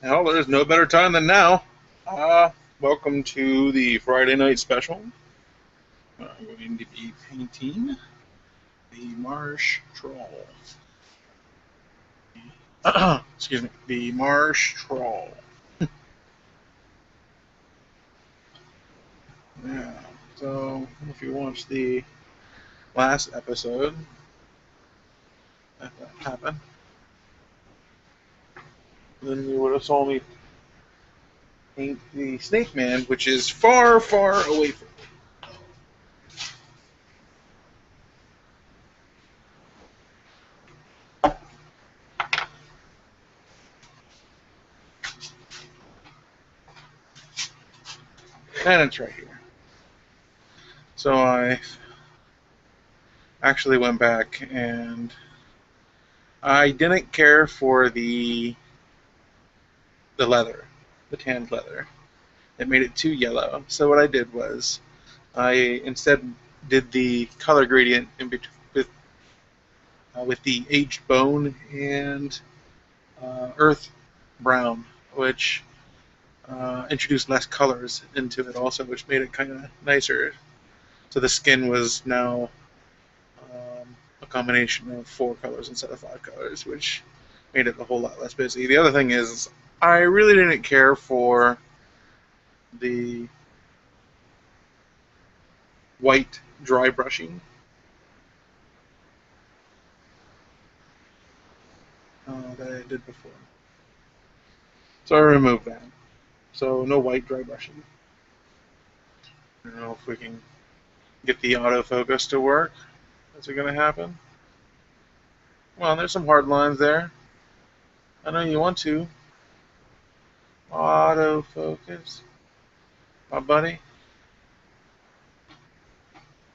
Hell, there's no better time than now. Welcome to the Friday night special. I'm going to be painting the Marsh Troll. Excuse me, the Marsh Troll. Yeah, so if you watched the last episode, that happened, then you would have saw me paint the Snake Man, which is far, far away from me. And it's right here. So I actually went back and I didn't care for the leather, the tanned leather. It made it too yellow. So what I did was I instead did the color gradient in with the aged bone and earth brown, which introduced less colors into it also, which made it kind of nicer. So the skin was now a combination of 4 colors instead of 5 colors, which made it a whole lot less busy. The other thing is I really didn't care for the white dry brushing that I did before. So I removed that. So no white dry brushing. I don't know if we can get the autofocus to work. Is it going to happen? Well, there's some hard lines there. I know you want to. Autofocus. My buddy.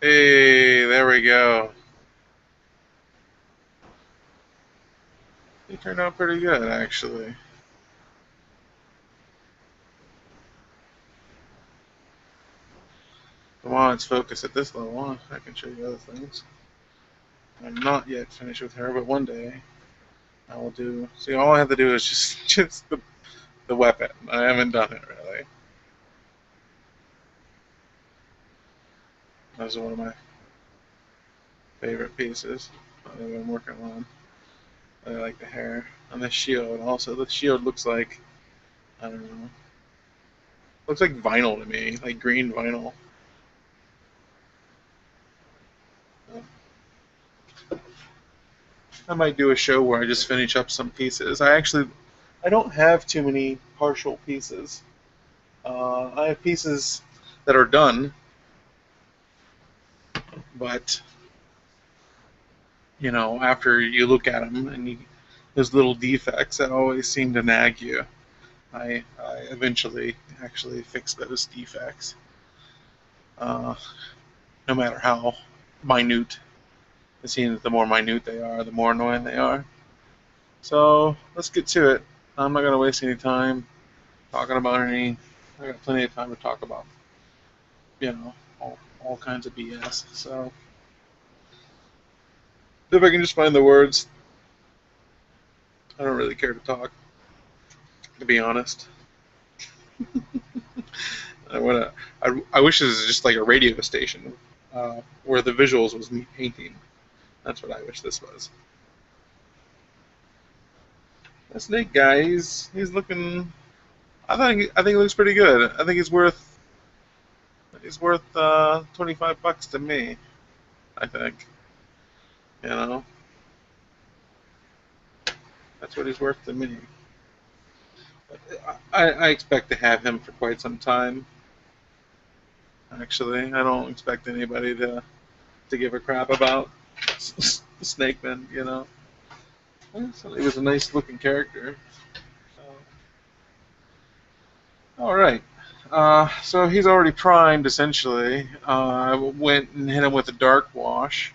Hey, there we go. He turned out pretty good, actually. Come on, it's focused at this level. I can show you other things. I'm not yet finished with her, but one day I will do. See, all I have to do is just the weapon. I haven't done it really. Those are one of my favorite pieces that I've been working on. I like the hair and the shield. Also, the shield looks like, I don't know, looks like vinyl to me, like green vinyl. I might do a show where I just finish up some pieces. I don't have too many partial pieces. I have pieces that are done, but after you look at them and there's little defects that always seem to nag you. I eventually actually fix those defects, uh, no matter how minute. It seems the more minute they are, the more annoying they are. So let's get to it. I'm not going to waste any time talking about any. I got plenty of time to talk about, all kinds of BS. So if I can just find the words, I don't really care to talk, to be honest. I wish this was just like a radio station where the visuals was me painting. That's what I wish this was. That snake guy, he's looking. I think he looks pretty good. I think he's worth $25 to me. I think. You know, that's what he's worth to me. I expect to have him for quite some time. Actually, I don't expect anybody to give a crap about Snakeman. So he was a nice looking character. So, all right. So he's already primed essentially. I went and hit him with a dark wash,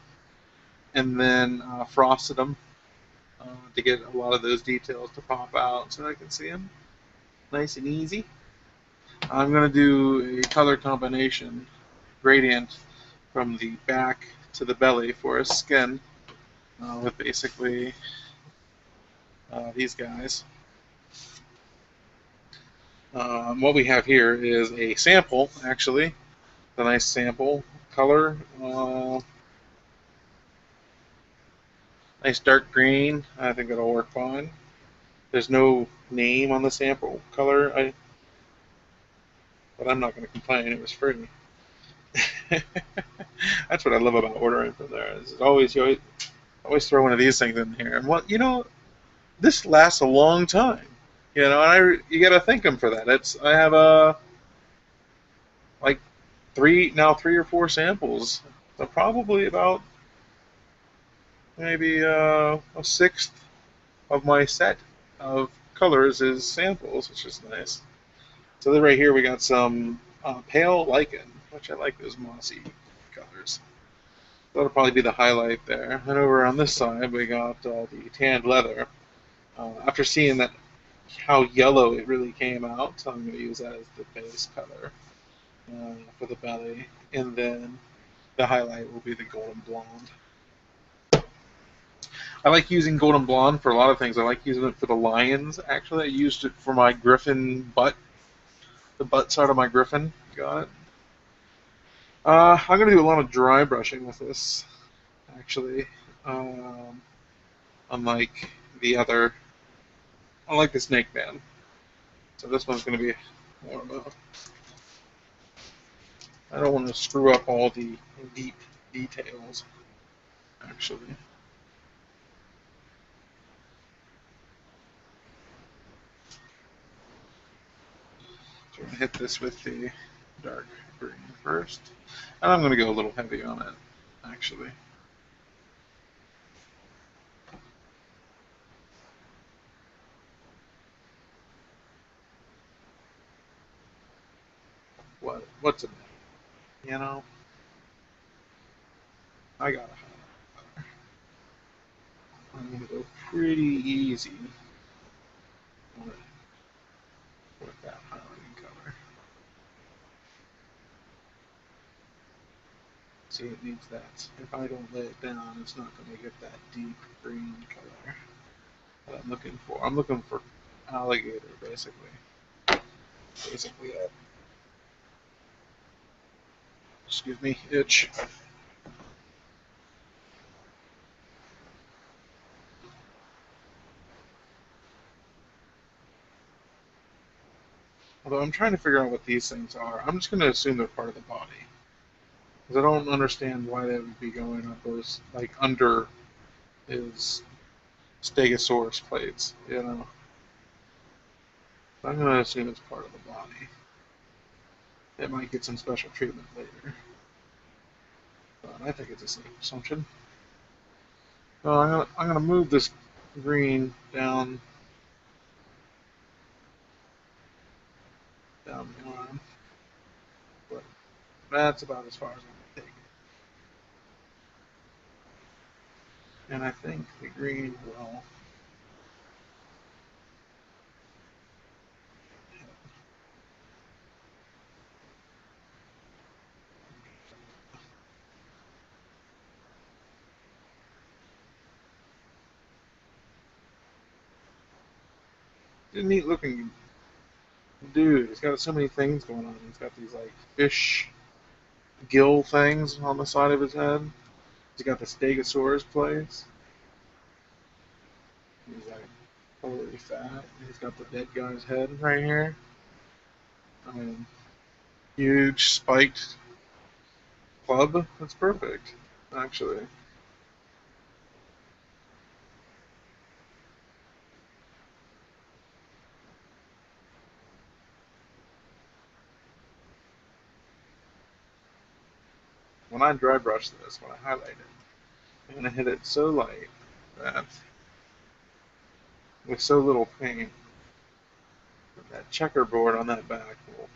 and then frosted him to get a lot of those details to pop out, so I can see him nice and easy. I'm going to do a color combination gradient from the back to the belly for his skin with basically these guys. What we have here is a sample, actually. A nice sample color. Nice dark green. I think it'll work fine. There's no name on the sample color, but I'm not going to complain. It was free. That's what I love about ordering from there. Is you always throw one of these things in here, and this lasts a long time. And you got to thank them for that. I have like three or four samples, so probably about maybe a sixth of my set of colors is samples, which is nice. So then right here we got some pale lichen, which I like those mossy colors. That'll probably be the highlight there. And over on this side we got the tanned leather. After seeing how yellow it really came out, so I'm going to use that as the base color for the belly. And then the highlight will be the golden blonde. I like using golden blonde for a lot of things. I like using it for the lions. Actually, I used it for my griffin butt, the butt side of my griffin. Got it. I'm going to do a lot of dry brushing with this, actually. Um, unlike unlike the snake man. So this one's going to be more of a. I don't want to screw up all the deep details, actually. So we're going to hit this with the dark green first. And I'm going to go a little heavy on it, actually. What's it? You know, I got a highlight. I'm going to go pretty easy with that highlighting color. See, it needs that. If I don't lay it down, it's not going to get that deep green color that I'm looking for. I'm looking for alligator, basically. Basically, excuse me, itch. Although I'm trying to figure out what these things are. I'm just going to assume they're part of the body. Because I don't understand why they would be going up those, like, under his stegosaurus plates, you know. I'm going to assume it's part of the body. It might get some special treatment later. But I think it's a safe assumption. So I'm gonna move this green down the arm. But that's about as far as I'm gonna take it. And I think the green will. It's a neat looking dude. He's got so many things going on. He's got these like fish gill things on the side of his head. He's got the stegosaurus plates. He's like totally fat. He's got the dead guy's head right here. I mean, huge spiked club. That's perfect, actually. When I dry brush this, when I highlight it, I'm going to hit it so light that with so little paint, that checkerboard on that back will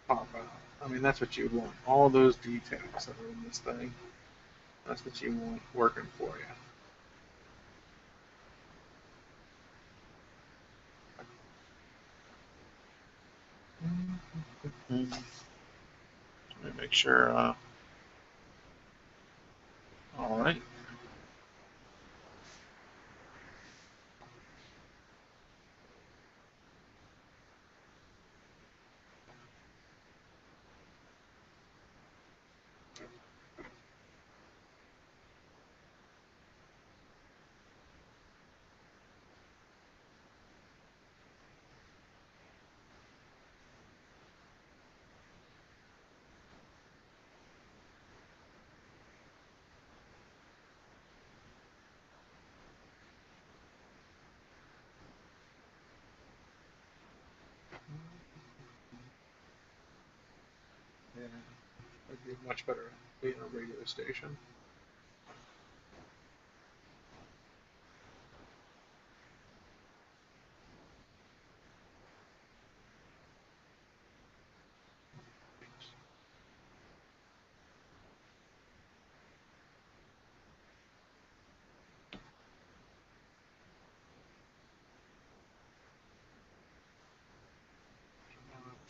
pop out. I mean, that's what you want. All those details that are in this thing, that's what you want working for you. Let me make sure. All right. it'd be much better being a radio station.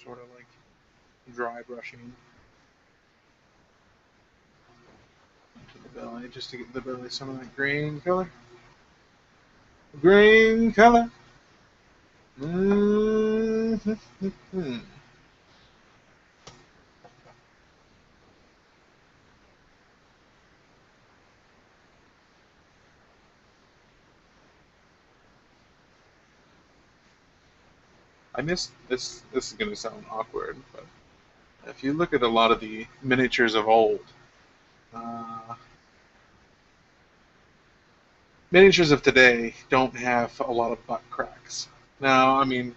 Sort of like dry brushing to the belly, just to get the belly some of that green color. Green color. Mm-hmm. I miss this. This is going to sound awkward, but if you look at a lot of the miniatures of old, uh, miniatures of today don't have a lot of butt cracks. Now, I mean,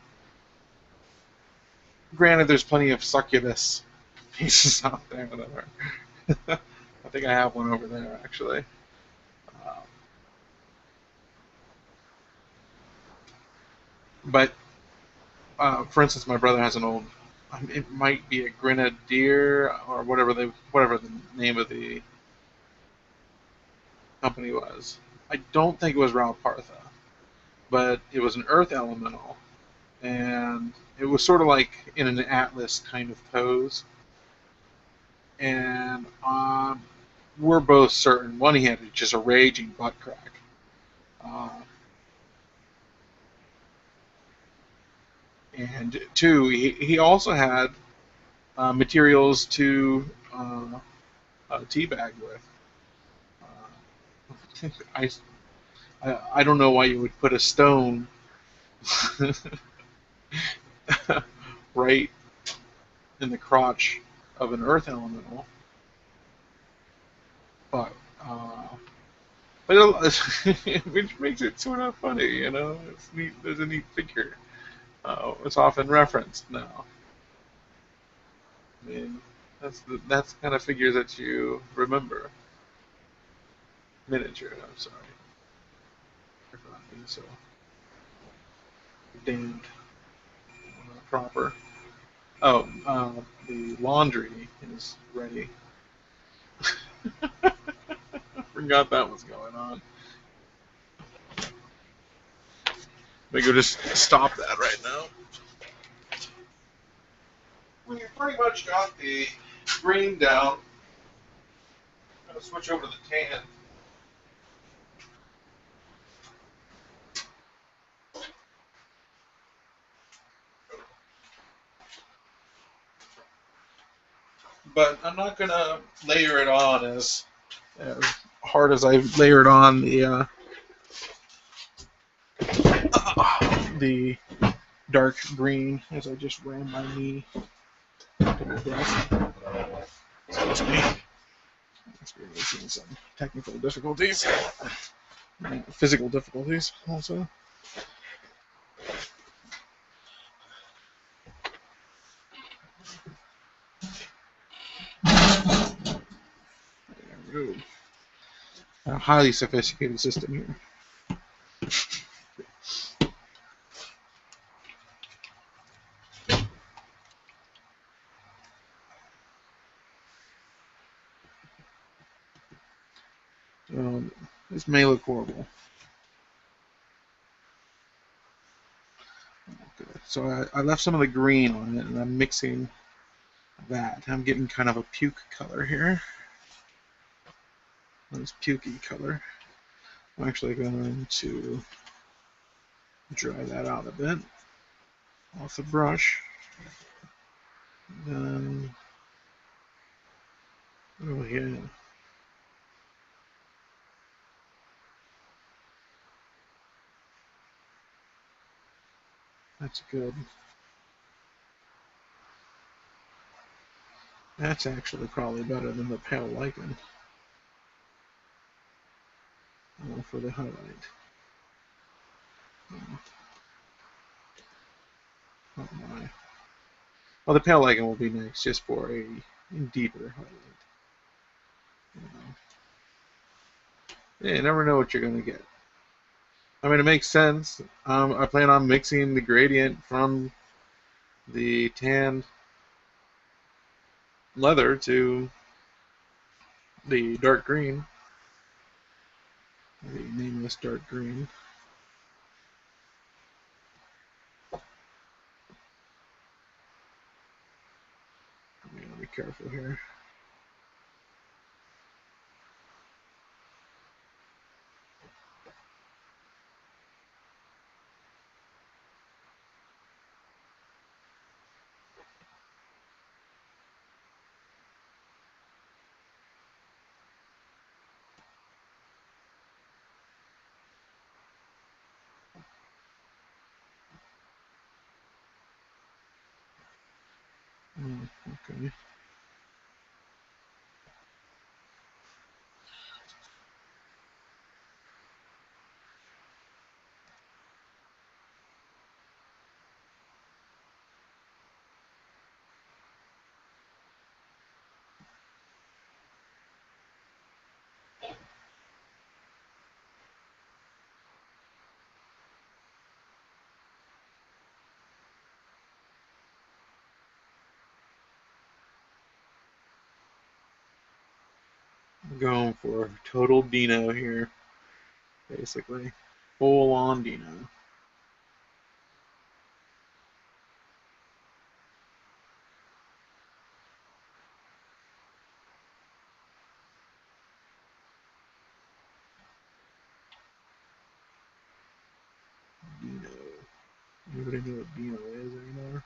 granted, there's plenty of succubus pieces out there that are. I think I have one over there actually. Uh, but for instance, my brother has an old. It might be a grenadier or whatever the name of the company was. I don't think it was Raupartha, but it was an Earth elemental, and it was sort of like in an Atlas kind of pose. And we're both certain one, he had just a raging butt crack, uh, and two, he also had materials to teabag with. I, I don't know why you would put a stone right in the crotch of an earth elemental, but but which makes it sort of funny, you know. It's neat. There's a neat figure. It's often referenced now. I mean, that's the kind of figures that you remember. Miniature. I'm sorry. For not being so damned proper. Oh, the laundry is ready. Forgot that was going on. Let me go just stop that right now. We pretty much got the green down. I'm going to switch over to the tan. But I'm not going to layer it on as hard as I've layered on the dark green as I just ran my knee to my breast. Excuse me. Experiencing some technical difficulties, physical difficulties also. There we go. A highly sophisticated system here. This may look horrible. Okay. So I left some of the green on it, and I'm mixing that. I'm getting kind of a puke color here. This pukey color. I'm actually going to dry that out a bit off the brush. Then, oh yeah. That's good. That's actually probably better than the pale lichen for the highlight. Oh my. Well, the pale lichen will be nice just for a and deeper highlight. You know. Yeah, you never know what you're gonna get. I mean, it makes sense. I plan on mixing the gradient from the tanned leather to the dark green, the nameless dark green. I'm gonna be careful here. Okay. I'm going for total Dino here, basically. Full on Dino. Dino. Anybody know what Dino is anymore?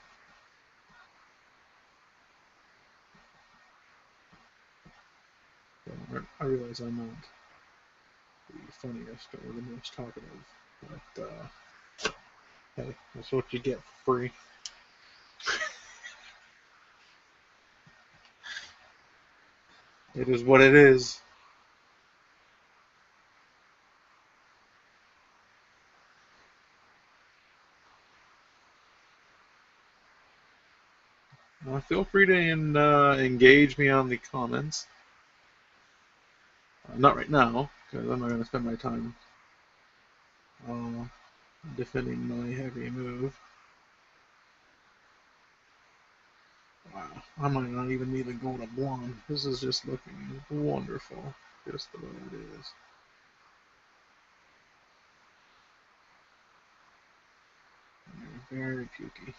Well, I realize I'm not the funniest or the most talkative, but hey, that's what you get for free. It is what it is. Feel free to engage me on the comments. Not right now, because I'm not going to spend my time uh, defending my heavy move. Wow, I might not even need to go to blonde. This is just looking wonderful, just the way it is. Very pukey.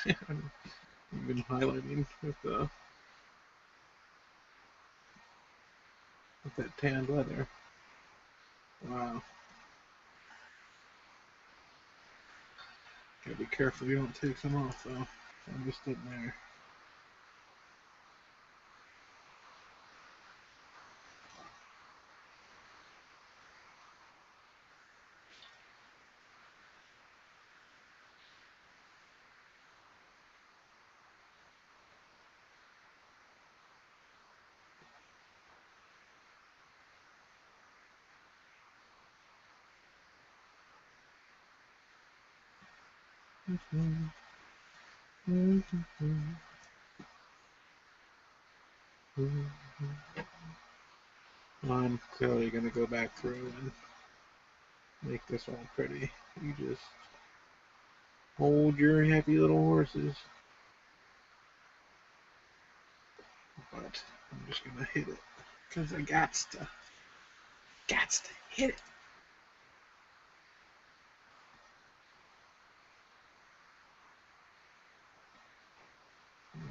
I've been highlighting with that tanned leather. Wow. Gotta be careful you don't take some off though. I'm just sitting there. I'm clearly gonna go back through and make this all pretty. You just hold your happy little horses. But I'm just gonna hit it. Because I gots to hit it.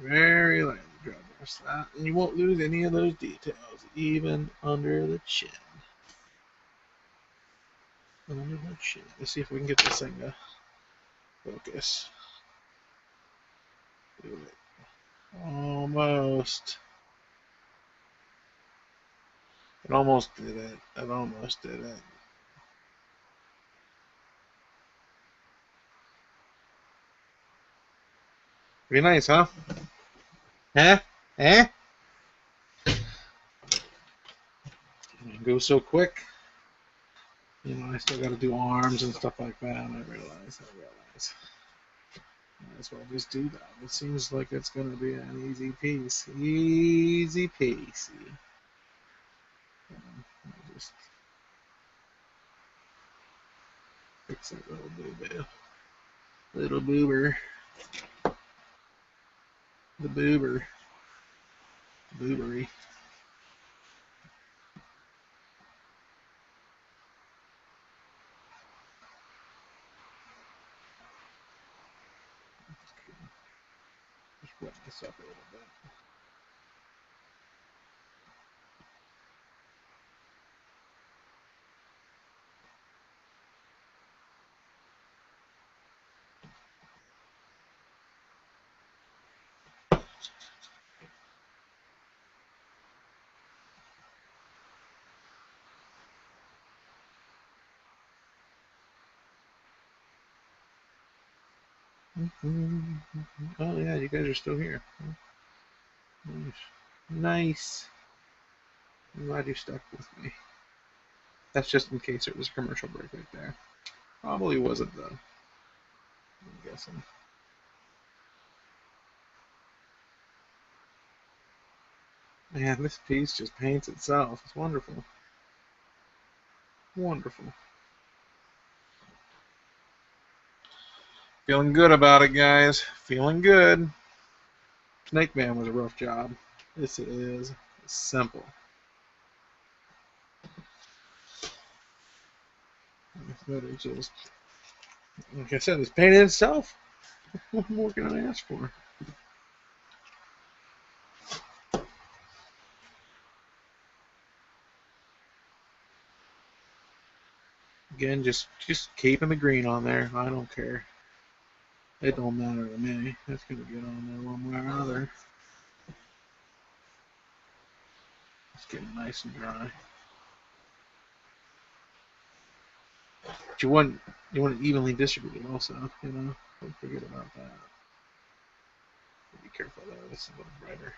Very lightly drop brush that. And you won't lose any of those details, even under the chin. Under the chin. Let's see if we can get this thing to focus. Do it. Almost. It almost did it. It almost did it. Pretty nice, huh? Huh? Eh? It goes so quick. You know, I still got to do arms and stuff like that. I realize. Might as well just do that. It seems like it's going to be an easy piece. Easy peasy. Just fix that little boo-boo. Little boober. The boober. Boobery. Just wet this up a little bit. Oh yeah, you guys are still here. Nice. Nice. I'm glad you stuck with me. That's just in case it was a commercial break right there. Probably wasn't though. I'm guessing. Man, this piece just paints itself. It's wonderful. Wonderful. Feeling good about it, guys. Feeling good. Snake Man was a rough job. This is simple. It's just, like I said, it's painted itself. What more can I ask for? Again, just keeping the green on there. I don't care. It don't matter to me. It's gonna get on there one way or another. It's getting nice and dry. But you want it evenly distributed also. You know, don't forget about that. Be careful there. This is a little brighter.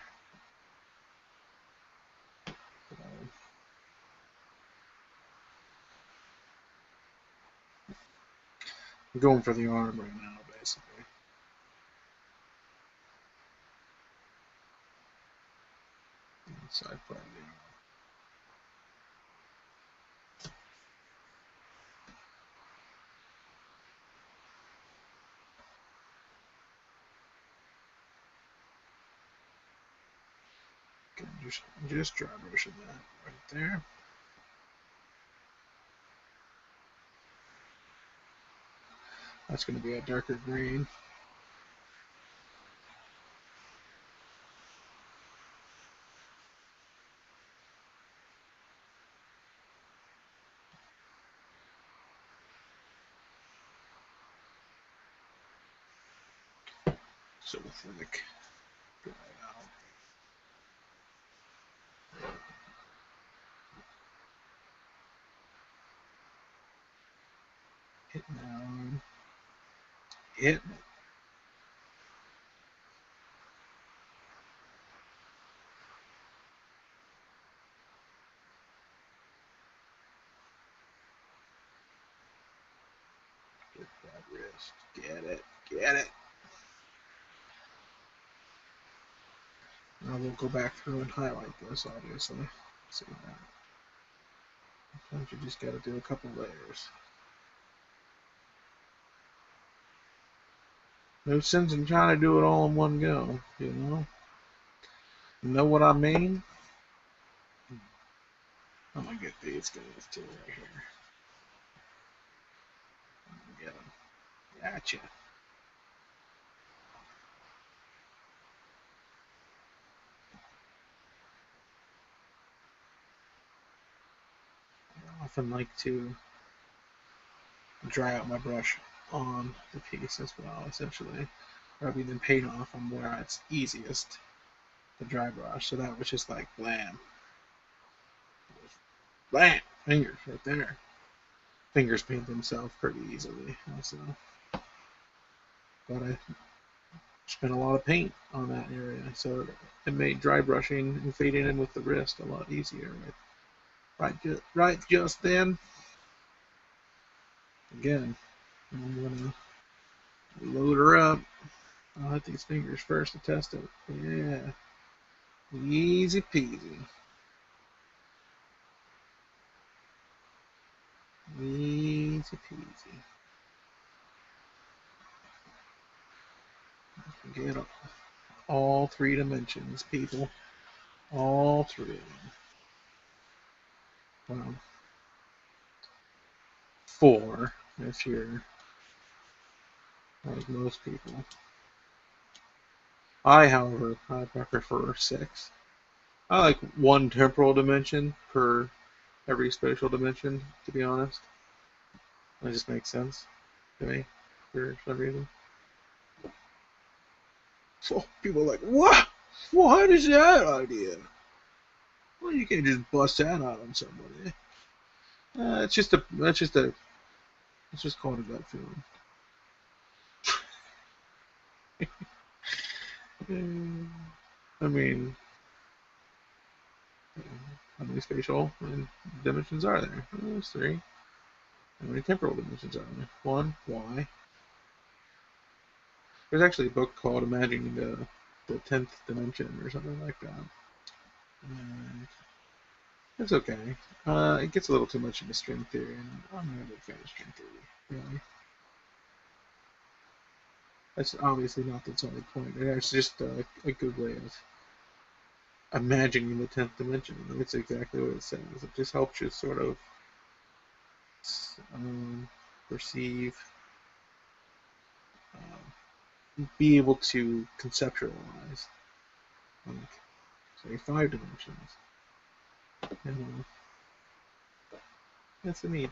I'm going for the arm right now, basically. Inside part of the arm. Just dry brushing that right there. That's going to be a darker green. So thick. Dry it out. Hitting down. Hitting it. Get that wrist. Get it. Get it. Now we'll go back through and highlight this, obviously. See that. Sometimes you just got to do a couple layers. No sense in trying to do it all in one go, you know? You know what I mean? I'm gonna get these guys too right here. Get them. Gotcha. I often like to dry out my brush on the piece as well, essentially. rubbing the paint off on where it's easiest to dry brush. So that was just like blam, blam, fingers right there. Fingers paint themselves pretty easily. Also, but I spent a lot of paint on that area, so it made dry brushing and fading in with the wrist a lot easier. Right just then. Again, I'm gonna load her up. I'll hit these fingers first to test it. Yeah, easy peasy. Easy peasy. Get all three dimensions, people. All three. Well, four if you're like most people. However, I prefer six. I like one temporal dimension per every spatial dimension, to be honest. That just makes sense to me for some reason. So people are like, what? What is that idea? Well, you can't just bust that out on somebody. It's just called a gut feeling. I mean, how many spatial dimensions are there? Well, there's three. How many temporal dimensions are there? One. Why? There's actually a book called Imagining the 10th Dimension or something like that. And it's okay. It gets a little too much into string theory, and I'm not a big fan of string theory, really. That's obviously not the only point. It's just a good way of imagining the 10th dimension. That's exactly what it says. It just helps you sort of perceive, be able to conceptualize, like, say, 5 dimensions. And that's a neat.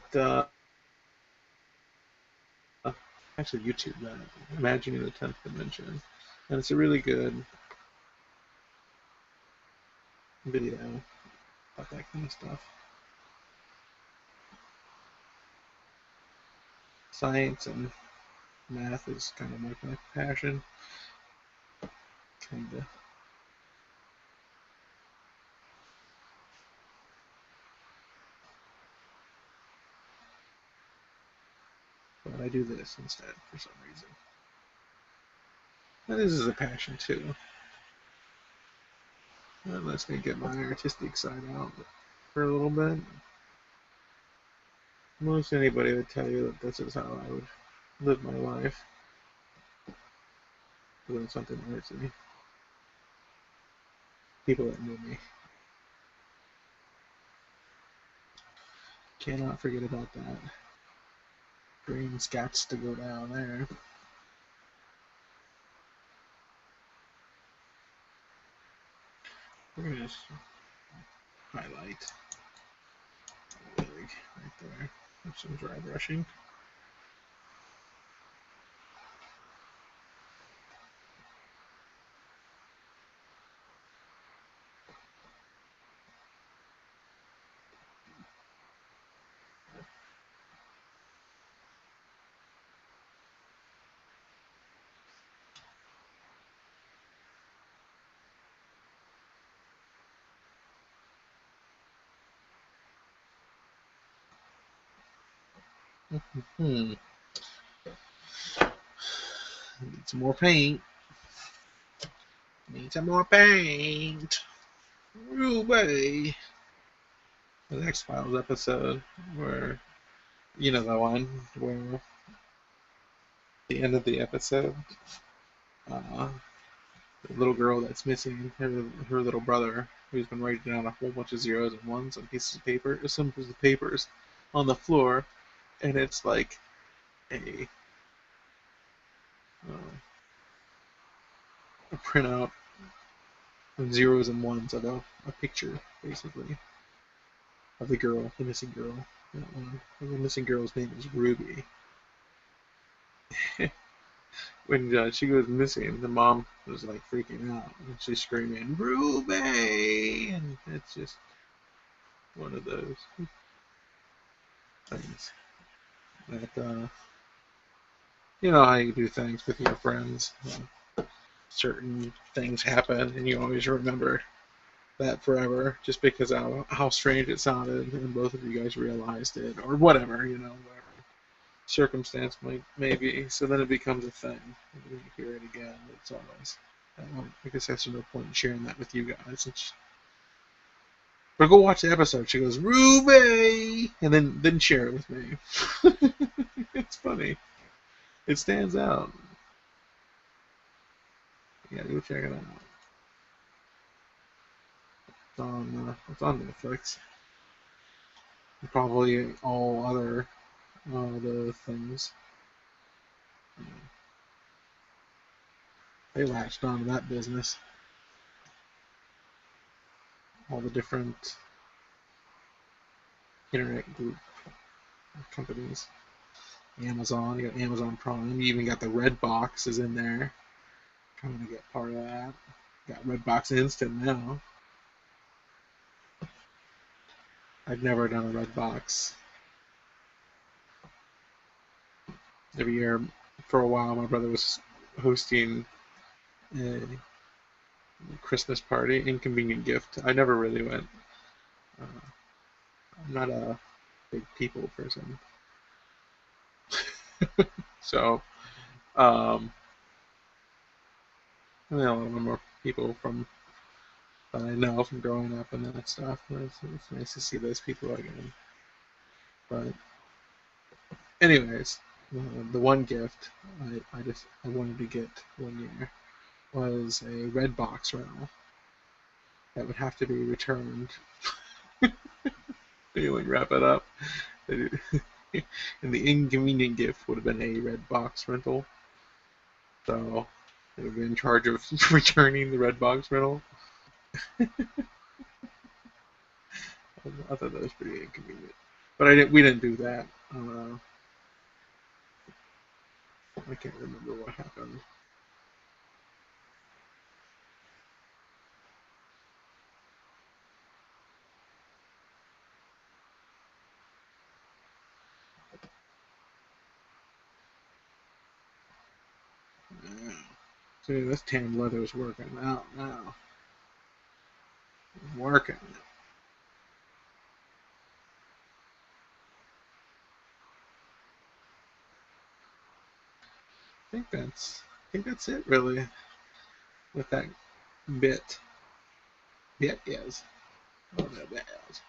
Actually, YouTube that, Imagining the 10th Dimension. And it's a really good video about that kind of stuff. Science and math is kind of like my passion. Kind of. But I do this instead for some reason. And this is a passion too. That lets me get my artistic side out for a little bit. Most anybody would tell you that this is how I would live my life. Doing something artsy. People that know me. Cannot forget about that. Green's got to go down there. We're gonna just highlight the leg right there. Have some dry brushing. Need some more paint. Need some more paint. Ruby. The X-Files episode where, you know, the one where the end of the episode, uh, the little girl that's missing, her little brother, who's been writing down a whole bunch of zeros and ones on pieces of paper, some pieces of papers on the floor, and it's like a a printout of zeros and ones of a picture, basically, of the girl, the missing girl. The missing girl's name is Ruby. when she goes missing, the mom was like freaking out and she's screaming, "Ruby!" And it's just one of those things that you know how you do things with your friends. Certain things happen, and you always remember that forever, just because how strange it sounded, and both of you guys realized it, or whatever, you know, whatever circumstance may be. So then it becomes a thing. And when you hear it again, it's always. I guess that's no point in sharing that with you guys. But go watch the episode. She goes, "Ruby," and then share it with me. It's funny. It stands out. Yeah, go check it out. It's on Netflix. And probably all other the things. They latched onto that business. All the different internet group companies. Amazon, you got Amazon Prime. You even got the Red Box is in there. Coming to get part of that. Got Red Box Instant now. I've never done a Red Box. Every year, for a while, my brother was hosting a Christmas party, inconvenient gift. I never really went. I'm not a big people person, so you know, a lot of them are people from that I know from growing up and that stuff. It's nice to see those people again. But anyways, the one gift I wanted to get one year was a red box rental that would have to be returned. You like wrap it up. And the inconvenient gift would have been a red box rental. So they would be in charge of returning the red box rental. I thought that was pretty inconvenient. But we didn't do that. I can't remember what happened. Yeah. See, this tan leather is working out now. Working. I think that's it really with that bit. Bit is. Oh, that is.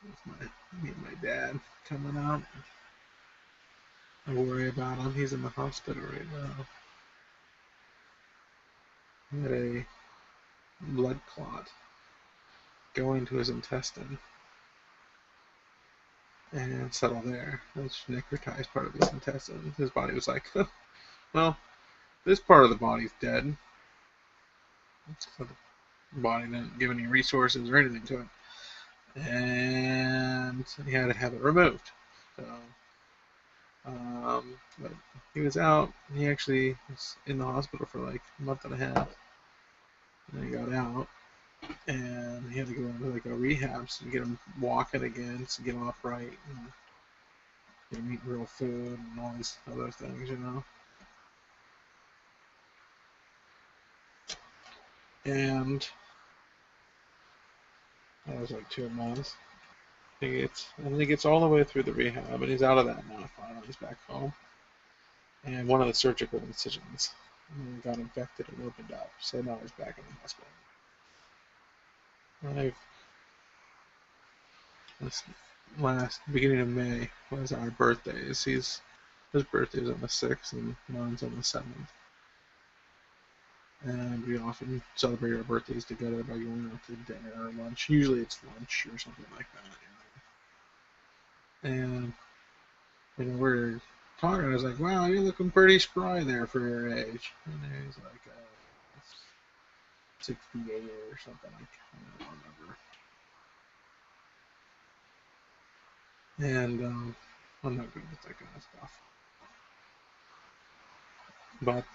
That's me and my dad coming out. I worry about him. He's in the hospital right now. He had a blood clot go into his intestine and settle there, which necrotized part of his intestine. His body was like, well, this part of the body's dead. So the body didn't give any resources or anything to it. And he had to have it removed. So, but he was out. He actually was in the hospital for like a month and a half. And then he got out, and he had to go into like a rehab to get him walking again, to get him upright, and get him eating real food and all these other things, you know. And that was like 2 months. He gets all the way through the rehab, and he's out of that now. Finally, he's back home. And one of the surgical incisions got infected and opened up, so now he's back in the hospital. I've this last beginning of May was our birthdays. His birthday's on the 6th and mine's on the 7th. And we often celebrate our birthdays together by going out to dinner or lunch. Usually it's lunch or something like that. And we're talking. I was like, "Wow, you're looking pretty spry there for your age." And he's like, 68 or something. I don't remember. And I'm not good with that kind of stuff. But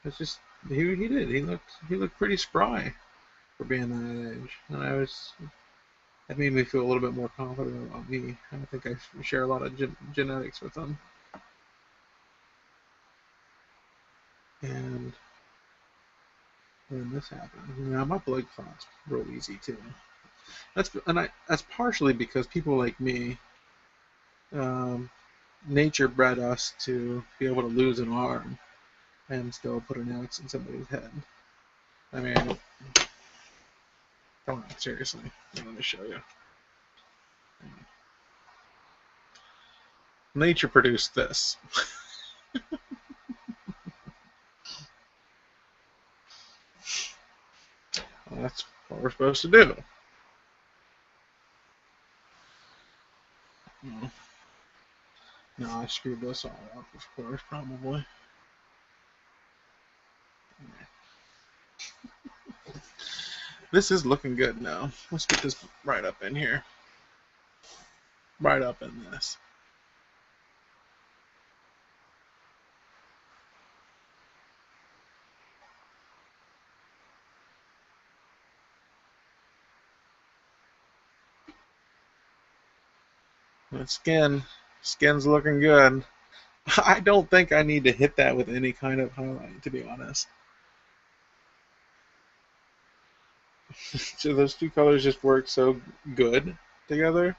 it's just he did. He looked pretty spry for being that age, and that made me feel a little bit more confident about me. I think I share a lot of genetics with him, and when this happened, my blood clot's real easy too. That's partially because people like me, um, nature bred us to be able to lose an arm and still put an axe in somebody's head. I mean, come on, seriously. Let me show you. Nature produced this. Well, that's what we're supposed to do. No, I screwed this all up, of course, probably. This is looking good now. Let's get this right up in here. Right up in this. And skin's looking good. I don't think I need to hit that with any kind of highlight, to be honest. So those two colors just work so good together.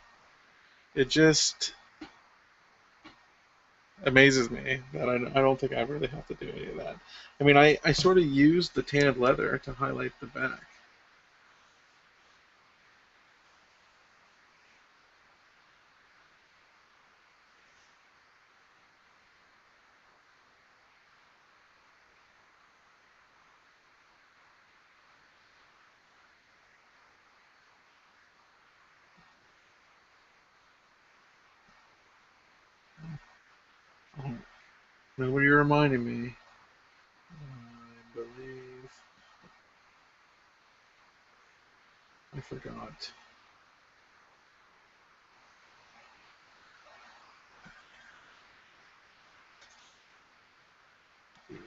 It just amazes me that I don't think I really have to do any of that. I mean, I sort of use the tanned leather to highlight the back. Oh, now what are you reminding me? I believe I forgot. Green.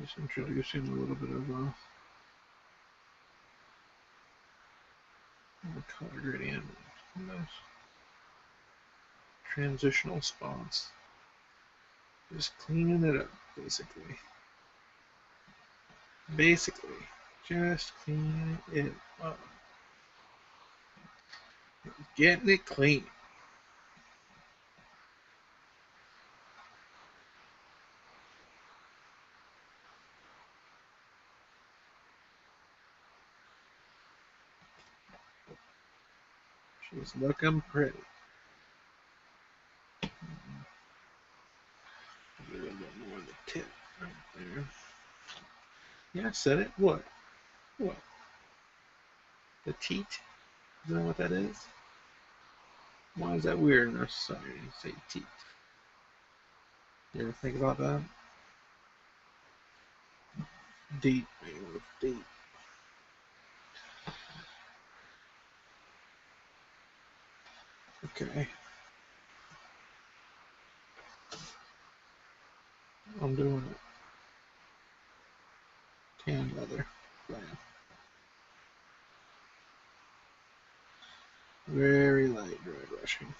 Just introducing a little bit of a color gradient. Those transitional spots. Just cleaning it up, basically. Basically, just cleaning it up. Getting it clean. She's looking pretty. A little bit more of the tip right there. Yeah, I said it. What? What? The teat? Is that what that is? Why is that weird in our society to say teat? You ever think about that? Deep, man, deep. Okay. I'm doing it. Tan leather. Bam. Very light dry brushing.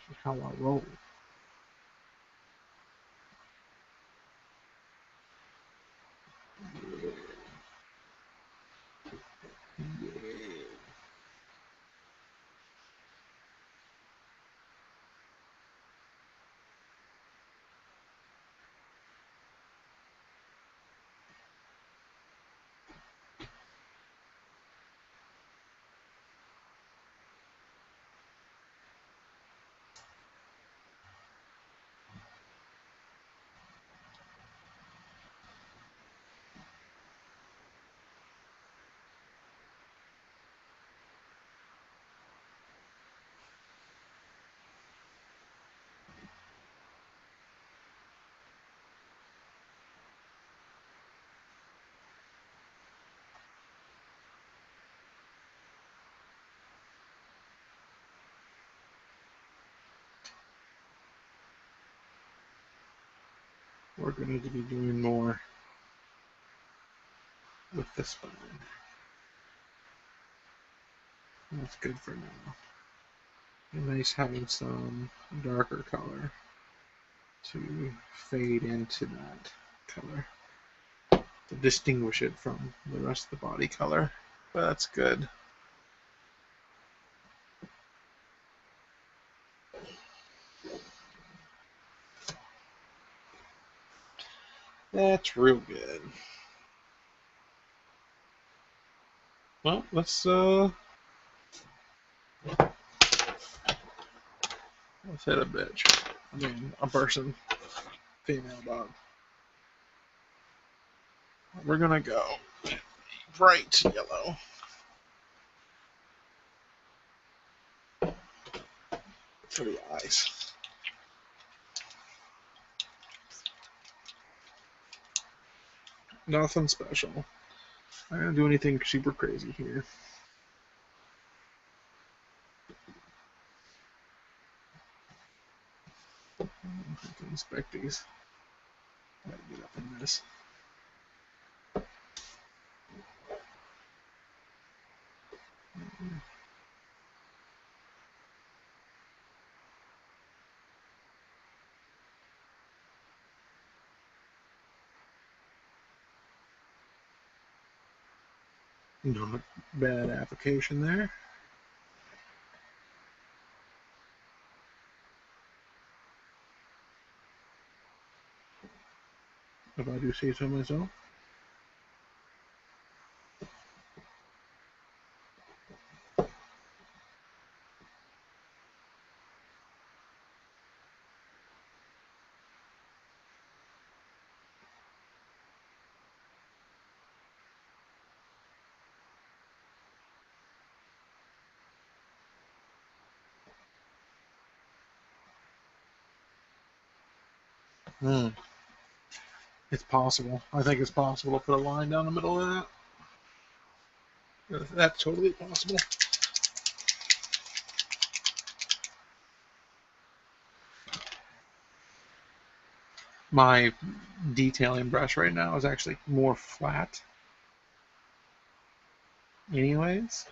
This is how I roll. Yeah. Yeah. We're going to be doing more with this spine. That's good for now. Nice having some darker color to fade into that color to distinguish it from the rest of the body color. But that's good. That's real good. Well, let's hit a bitch. I mean, a person, female dog. We're gonna go bright yellow. For the eyes. Nothing special. I'm not gonna do anything super crazy here. I can inspect these. Gotta get up in this. Not bad application there. If I do say so myself. It's possible. I think it's possible to put a line down the middle of that. That's totally possible. My detailing brush right now is actually more flat. Anyways.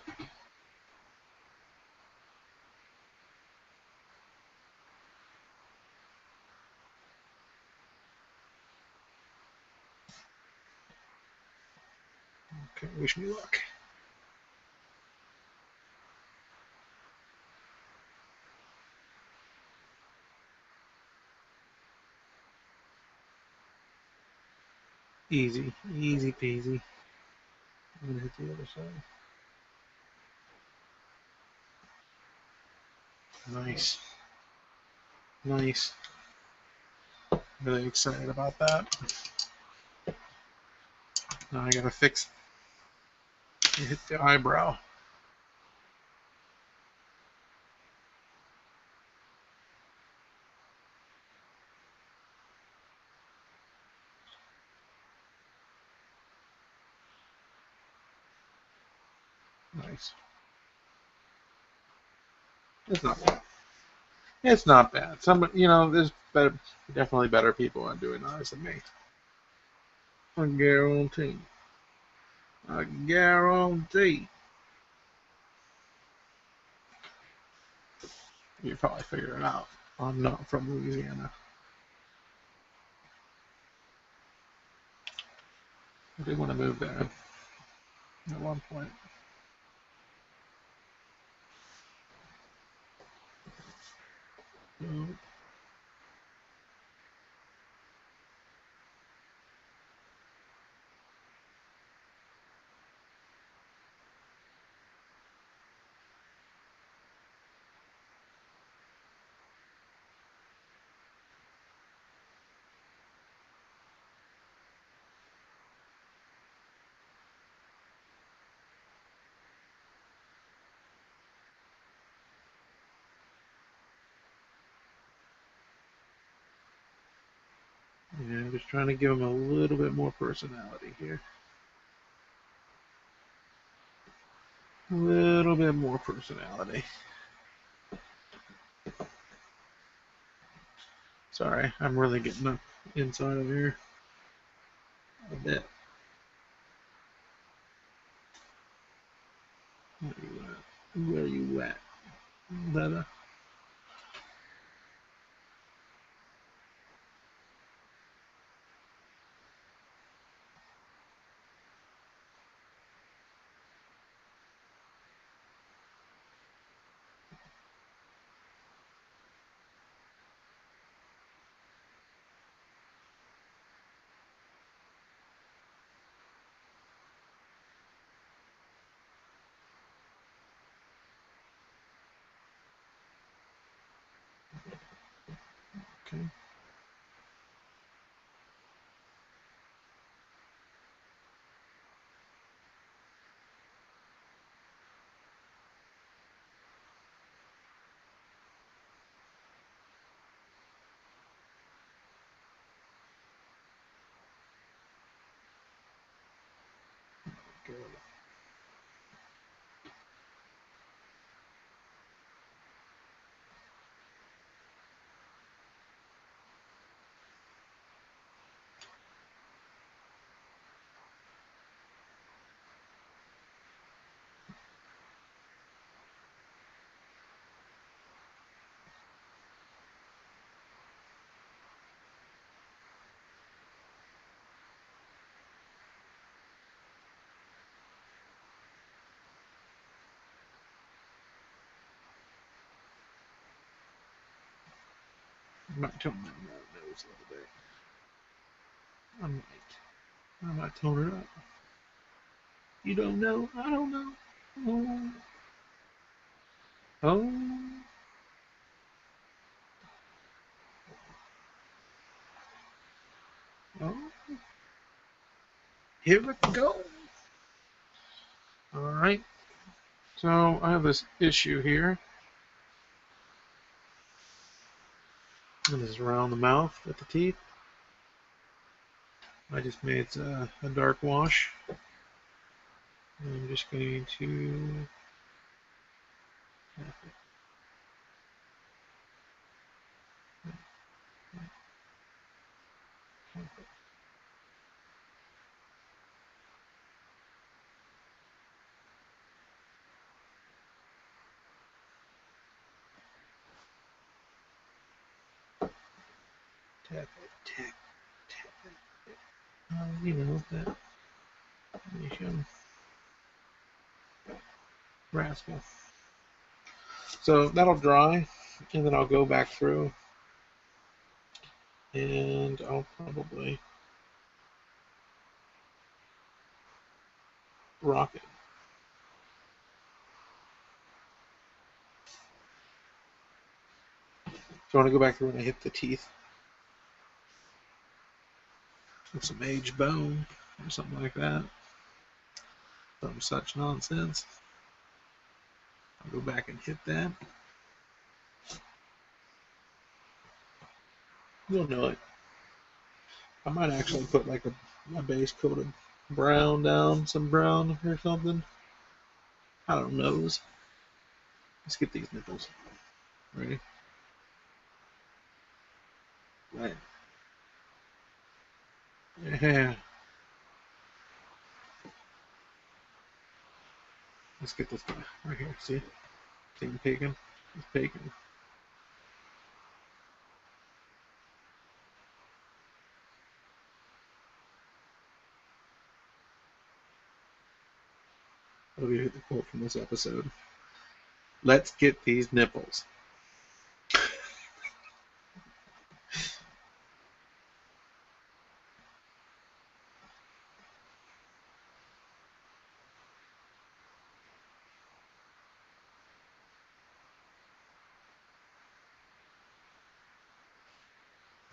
Okay, wish me luck. Easy, easy peasy. I'm gonna hit the other side. Nice. Nice. Really excited about that. Now I gotta fix, hit the eyebrow. Nice. It's not bad. It's not bad. Some, there's better, definitely better people at doing eyes than me. I guarantee. I guarantee. You probably figure it out. I'm not from Louisiana. I did want to move there at one point. So, yeah, just trying to give them a little bit more personality here. A little bit more personality. Sorry, I'm really getting up inside of here a bit. Where you at? Where you at? Letta? Okay. Good. I might tone down that nose a little bit. I might. I might tone it up. You don't know? I don't know. Oh. Oh. Oh. Here we go. All right. So I have this issue here. And this is around the mouth at the teeth. I just made a dark wash. I'm just going to tap it, tap, tap it. You know that nation rascal. So that'll dry, and then I'll go back through, and I'll probably rock it. So I want to go back through and I hit the teeth with some aged bone or something like that. Some such nonsense. I'll go back and hit that. You'll know it. I might actually put like a base coat of brown down, some brown or something. I don't know. Let's get these nipples. Ready? Right. Yeah. Let's get this guy right here. See? See him peeking? He's peeking. Let me hit the quote from this episode. Let's get these nipples.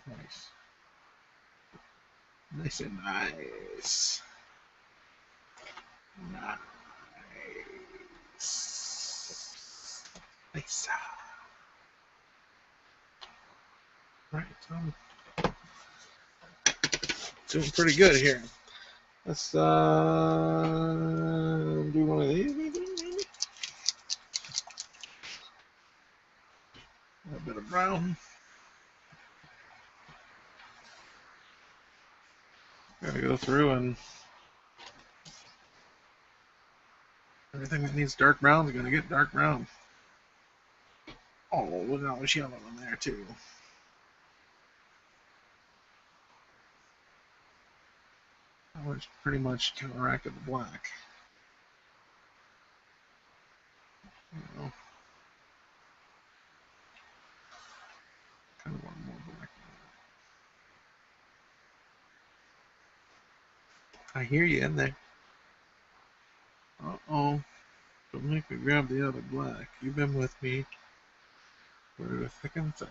Nice. Nice and nice. Nice. Nice. Right, so I'm doing pretty good here. Let's do one of these, maybe? A bit of brown. Gotta go through and everything that needs dark brown is gonna get dark brown. Oh, look at all the yellow in there too. Which pretty much counteracted the black. You know, kind of want more black. I hear you in there. Uh-oh. Don't make me grab the other black. You've been with me through thick and thin.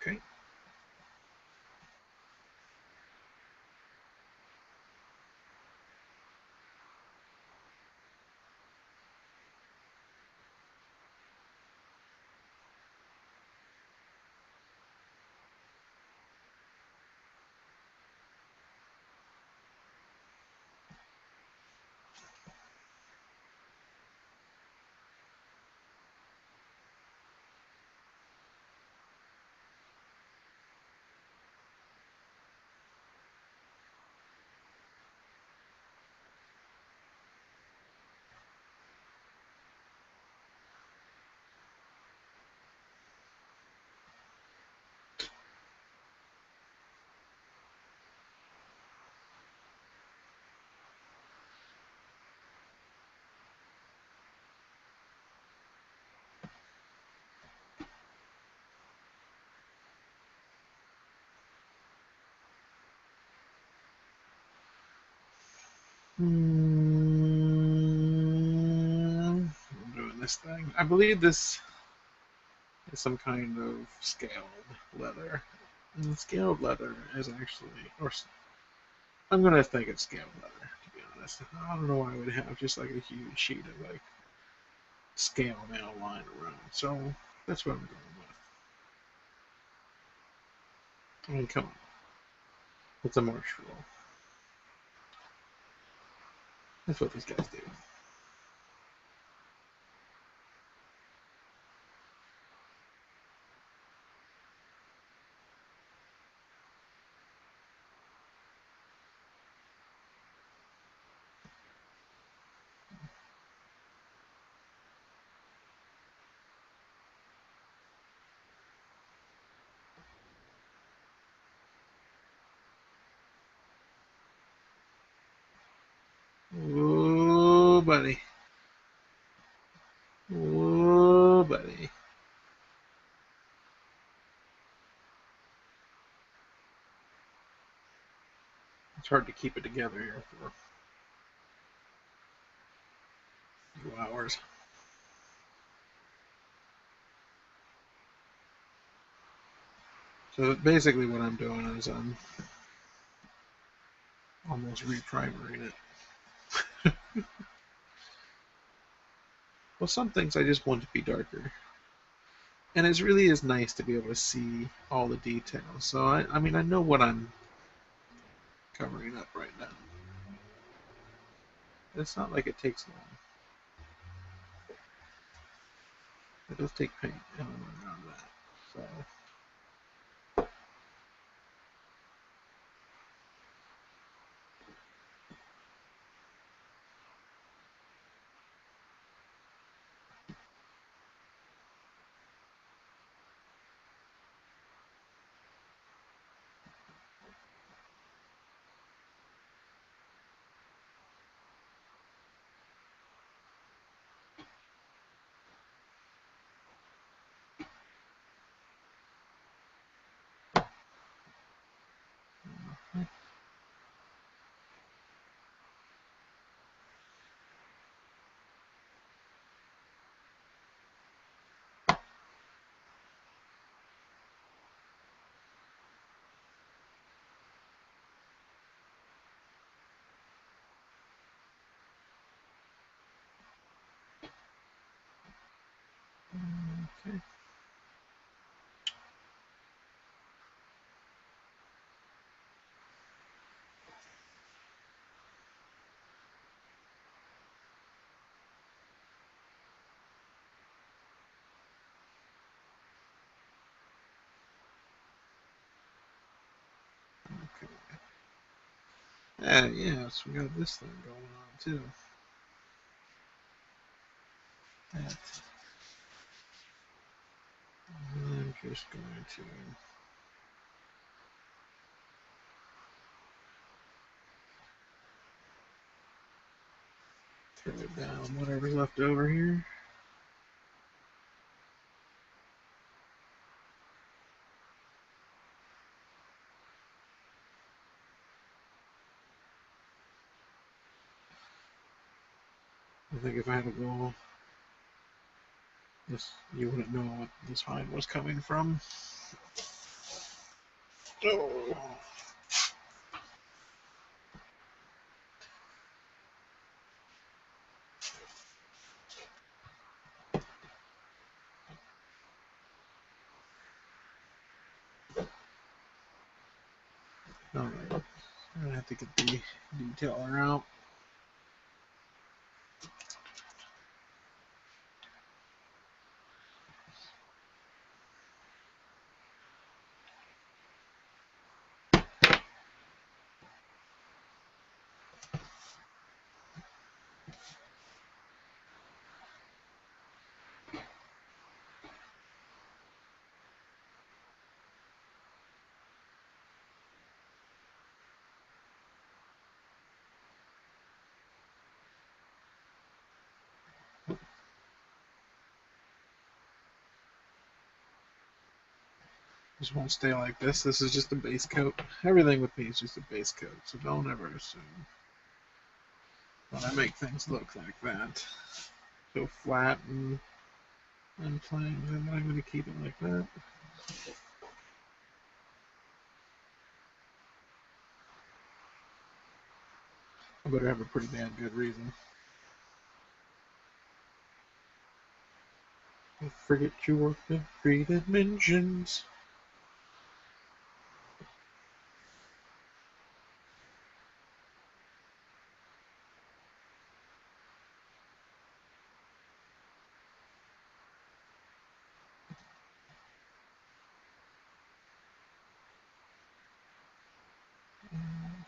Okay. I'm doing this thing. I believe this is some kind of scaled leather. And scaled leather is actually, or I'm gonna think it's scaled leather, to be honest. I don't know why I would have just like a huge sheet of like scale mail lying around. So that's what I'm going with. I mean, come on. It's a Marsh roll. That's what these guys do. Oh, buddy. Oh, buddy. It's hard to keep it together here for a few hours. So basically what I'm doing is I'm almost reprimering it. Well, some things I just want to be darker. And it really is nice to be able to see all the details. So, I mean, I know what I'm covering up right now. It's not like it takes long. It does take paint and around that. So, Yes, we got this thing going on too. That. I'm just going to throw it down whatever's left over here. I think if I had a wall, this you wouldn't know what this vine was coming from. Oh. Alright, I'm gonna have to get the detailer out. This won't stay like this. This is just a base coat. Everything with me is just a base coat, so don't ever assume that I make things look like that. So flat and plain, and I'm going to keep it like that. I better have a pretty damn good reason. Forget your three dimensions.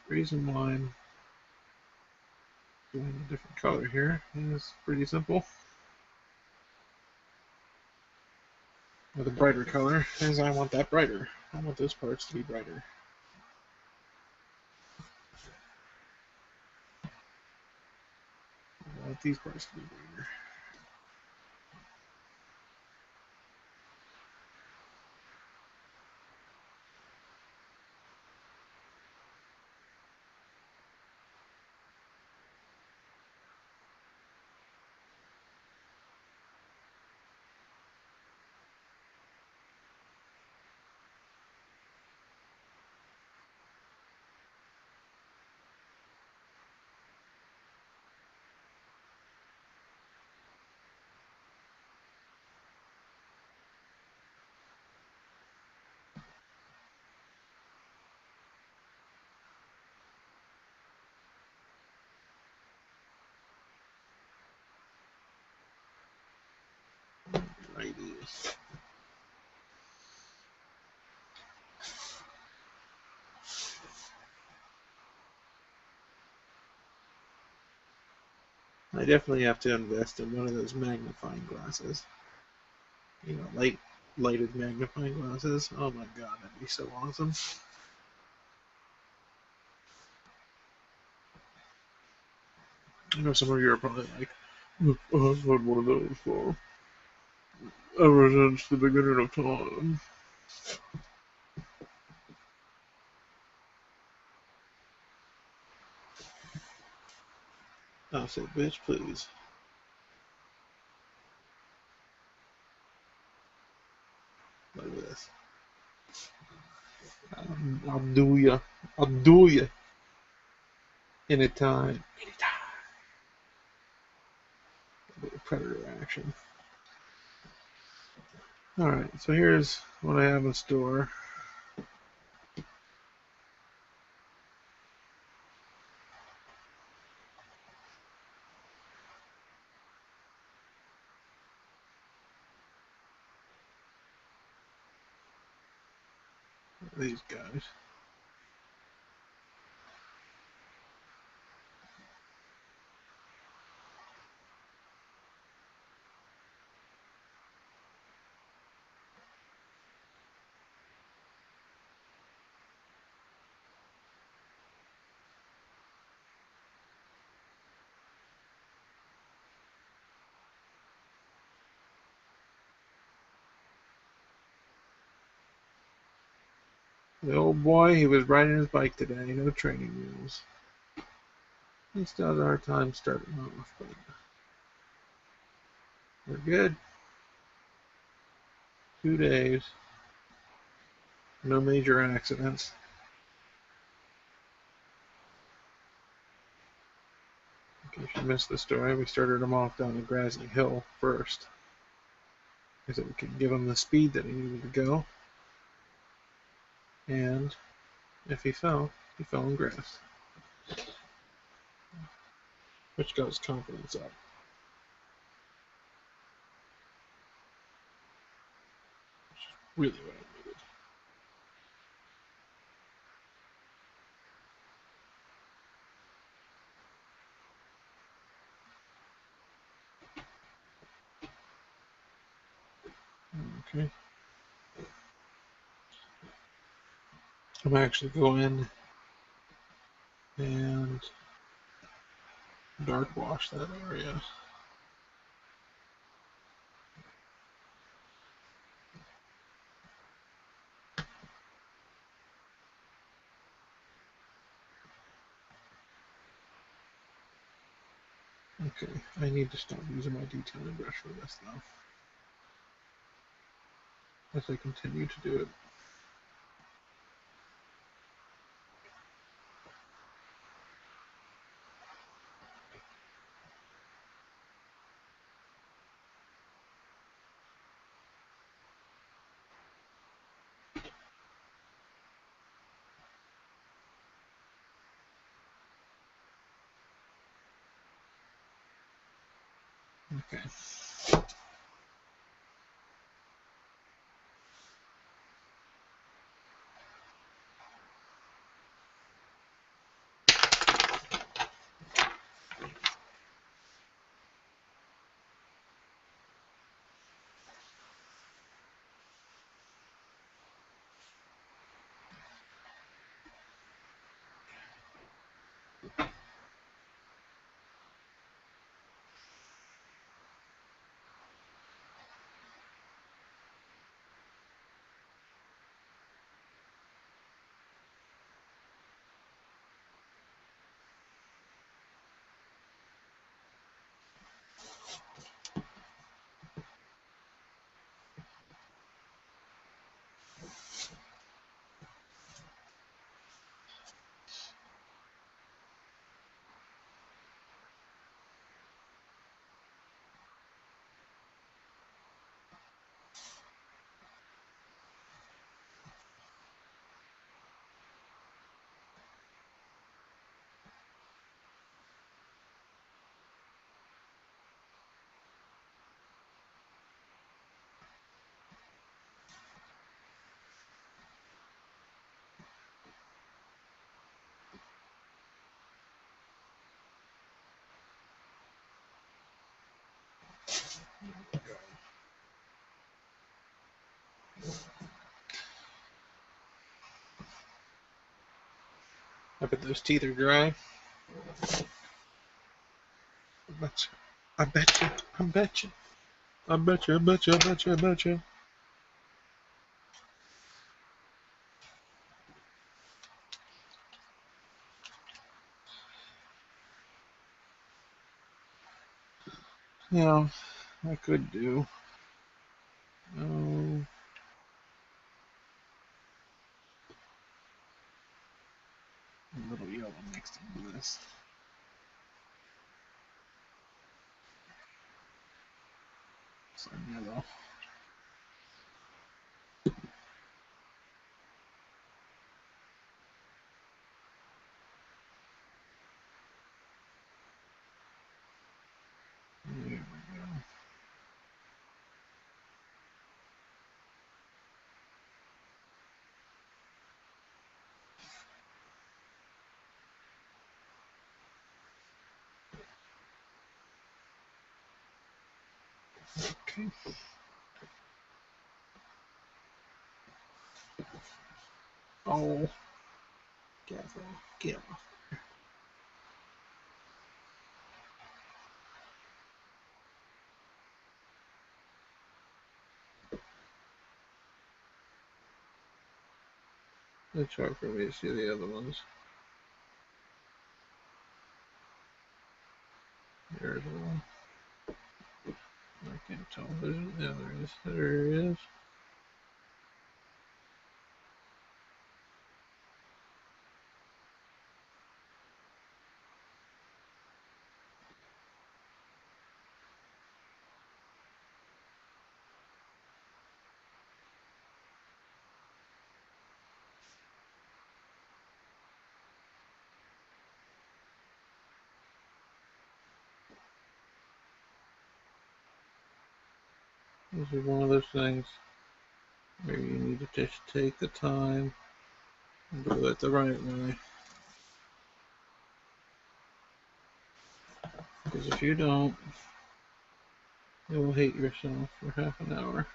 Reason why I'm doing a different color here is pretty simple. With a brighter color, is I want that brighter. I want those parts to be brighter. I want these parts to be brighter. Righty. I definitely have to invest in one of those magnifying glasses. You know, lighted magnifying glasses. Oh my god, that'd be so awesome. I know some of you are probably like, I've had one of those for ever since the beginning of time. I said, bitch, please. Like this. I'll do ya. I'll do ya. Anytime. Anytime. A bit of predator action. Alright, so here's what I have in store. These guys. The old boy, he was riding his bike today, no training wheels. He still has a hard time starting off, but we're good. 2 days. No major accidents. In case you missed the story, we started him off down a grassy hill first, so we could give him the speed that he needed to go. And if he fell in grass, which got his confidence up. Really what I needed. Okay. I'm actually going and dark wash that area. Okay, I need to stop using my detailing brush for this though, as I continue to do it. Okay. I bet those teeth are dry. I bet you. I bet you. I bet you. I bet you. I bet you. I bet you. Yeah, I could do. Oh, a little yellow mixed into this. Some yellow. There we go. Okay. Oh, get off. Get off. It's hard for me to see the other ones. There's one. I can't tell. Yeah, there is. There he is. This is one of those things where you need to just take the time and do it the right way. Because if you don't, you will hate yourself for half an hour.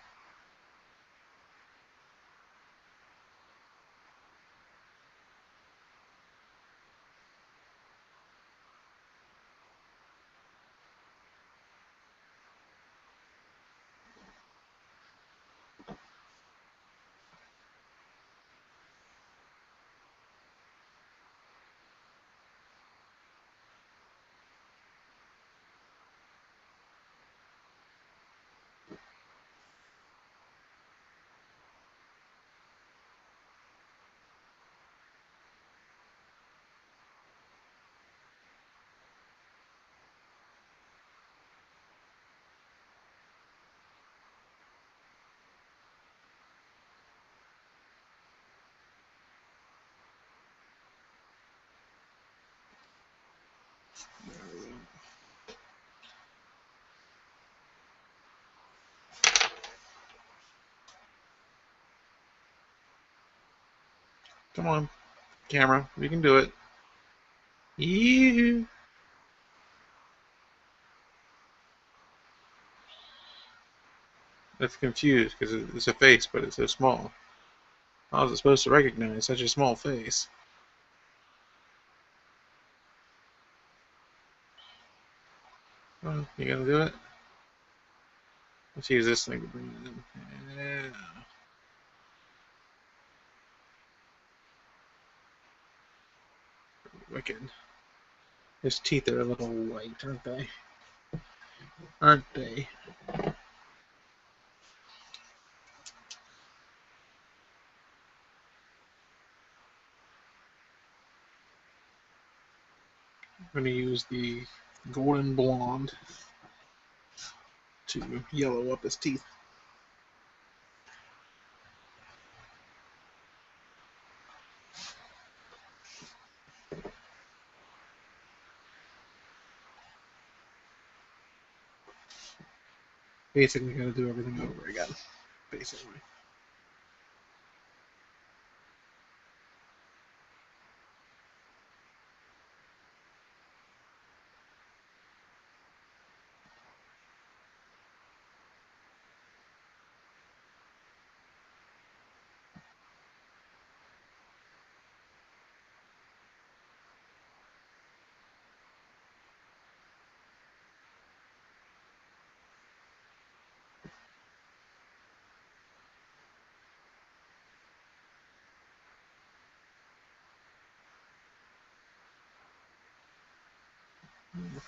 Come on, camera. We can do it. Yee-hoo. That's confused because it's a face, but it's so small. How is it supposed to recognize such a small face? Well, you gonna do it? Let's use this thing to bring it in. Yeah. Wicked. His teeth are a little white, aren't they? Aren't they? I'm going to use the golden blonde to yellow up his teeth. Basically, got to do everything over again. Basically.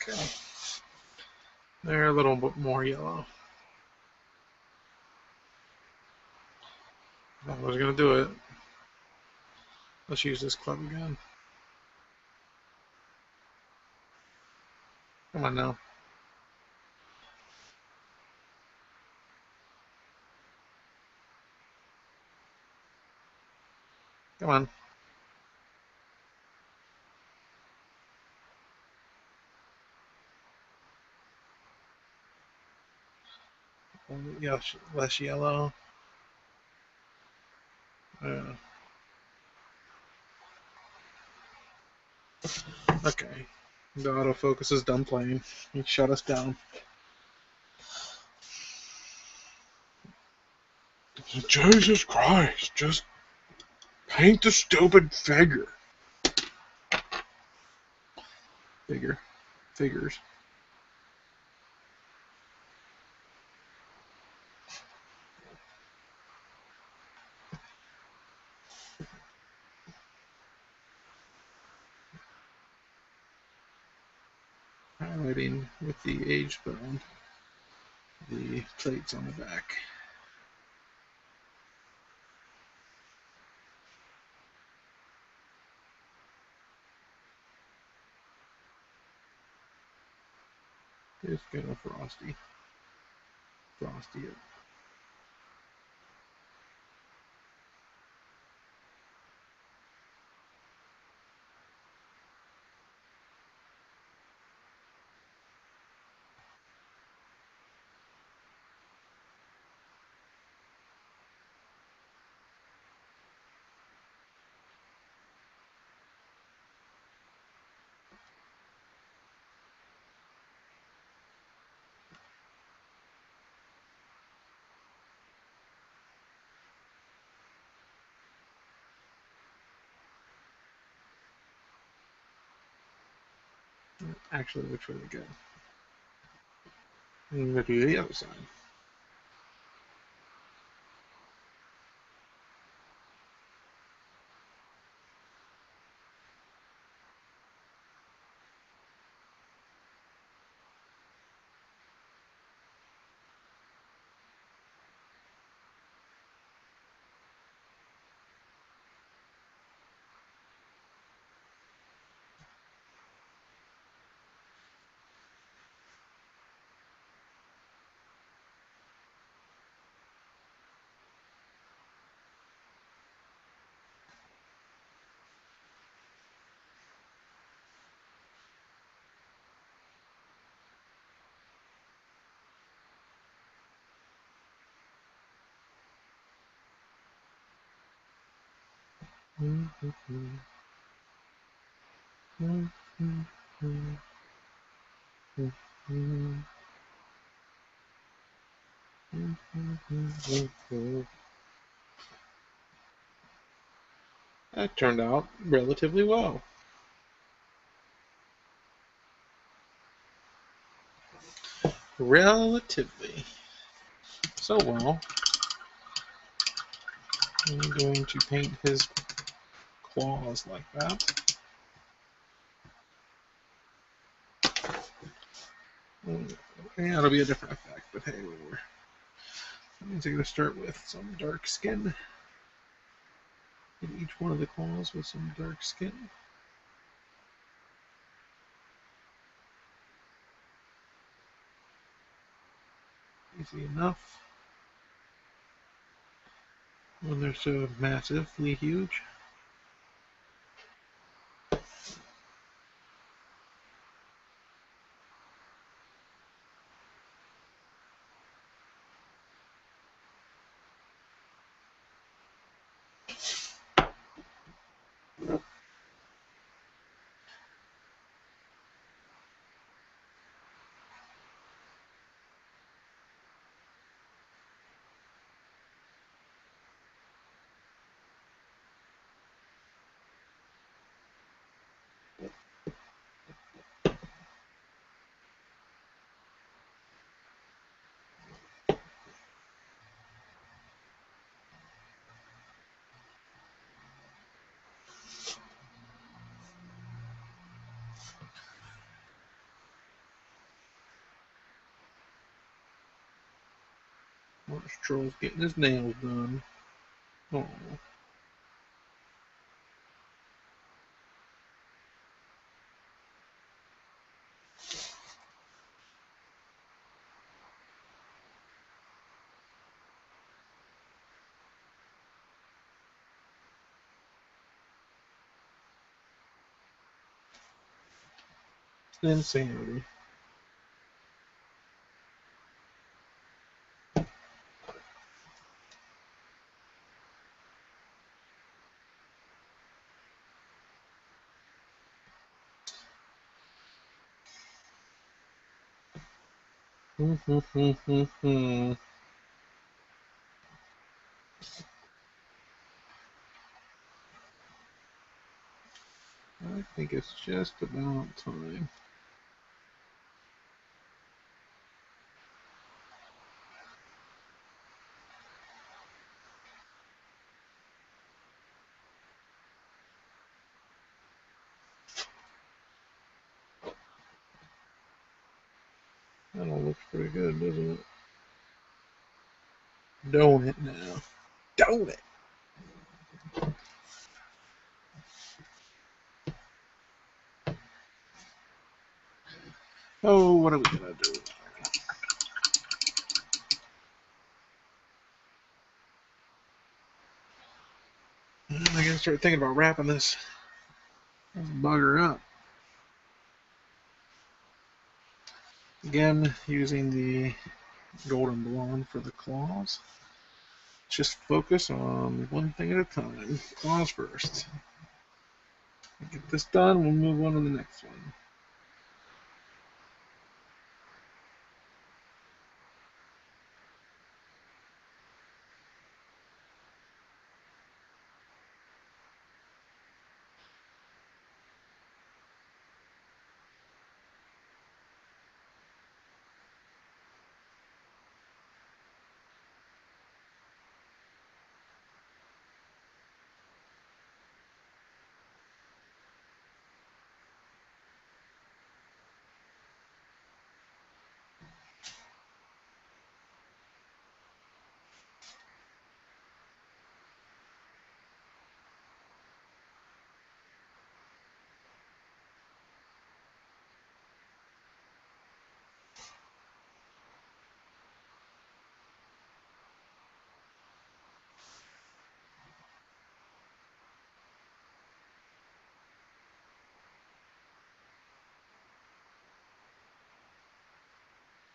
Okay. They're a little bit more yellow. I was going to do it. Let's use this club again. Come on now. Come on. Yes, less yellow. Yeah. Okay. The autofocus is done playing. He shut us down. Jesus Christ, just paint the stupid figure. Figures. highlighting with the age bone the plates on the back. It's kind of frosty. Frosty. Actually looks really good. I'm going to do the other side. That turned out relatively well. Relatively. So well. I'm going to paint his claws like that. Yeah, it'll be a different effect, but hey, whatever. That means I'm going to start with some dark skin. Hit each one of the claws with some dark skin. Easy enough. When they're so massively huge. Marsh Troll's getting his nails done. Oh. Insanity. I think it's just about time. That all looks pretty good, doesn't it? Don't it now? Don't it? Oh, what are we gonna do? I gotta start thinking about wrapping this bugger up. Again, using the golden blonde for the claws. Just focus on one thing at a time. Claws first. Get this done, we'll move on to the next one.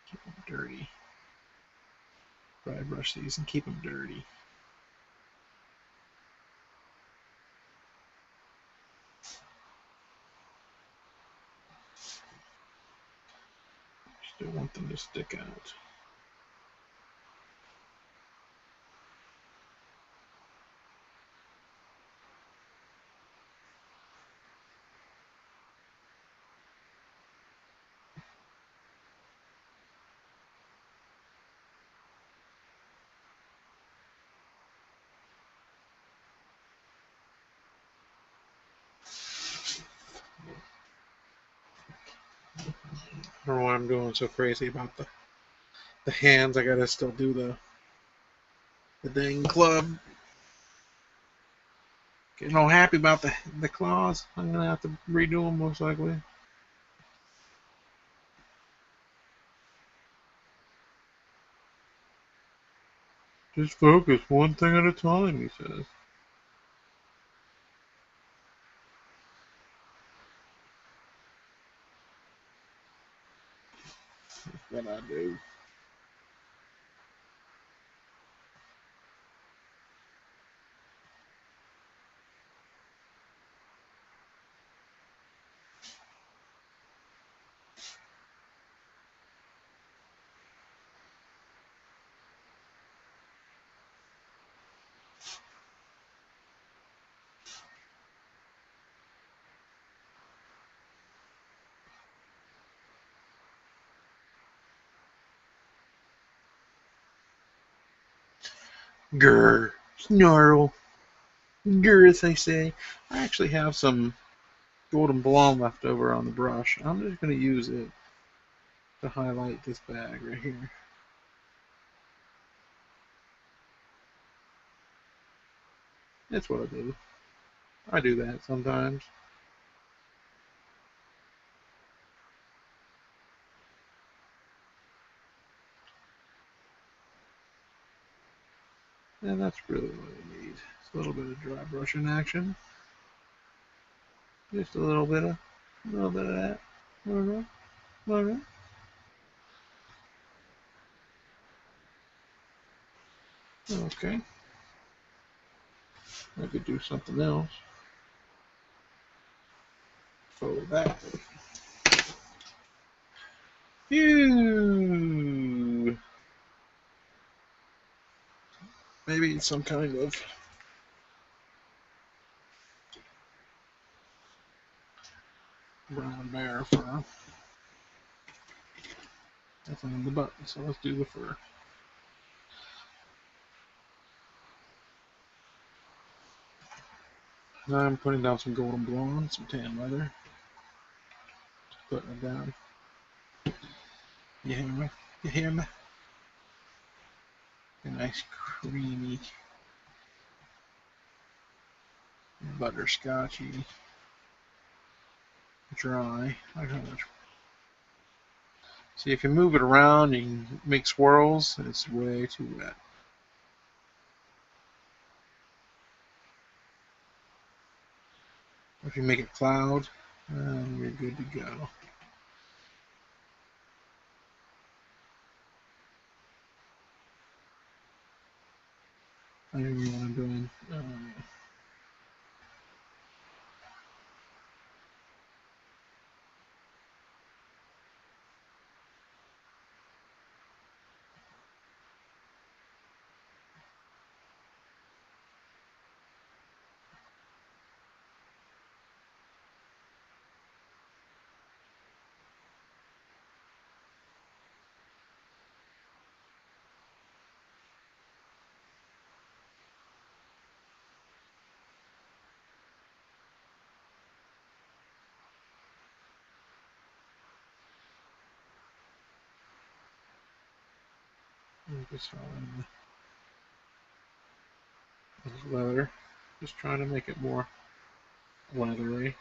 Keep them dirty. Dry brush these and keep them dirty. Still want them to stick out. I don't know why I'm doing so crazy about the hands. I gotta still do the dang club. Getting all happy about the claws. I'm gonna have to redo them most likely. Just focus one thing at a time, he says. That's what I do. Grr. Snarl. Grr, as they say. I actually have some golden blonde left over on the brush. I'm just gonna use it to highlight this bag right here. That's what I do. I do that sometimes. And that's really what I need. Just a little bit of dry brushing action. Just a little bit of that. Alright. Okay. I could do something else. So that. Phew. Maybe some kind of brown bear fur. Definitely the button, so let's do the fur. Now I'm putting down some golden blonde, some tan leather. Just putting it down. You hear me? You hear me? A nice creamy, butterscotchy, dry. I don't know. See, if you move it around, you can make swirls. It's way too wet. If you make it cloud, you're good to go. I don't know what I'm doing. Just on this leather. Just trying to make it more leathery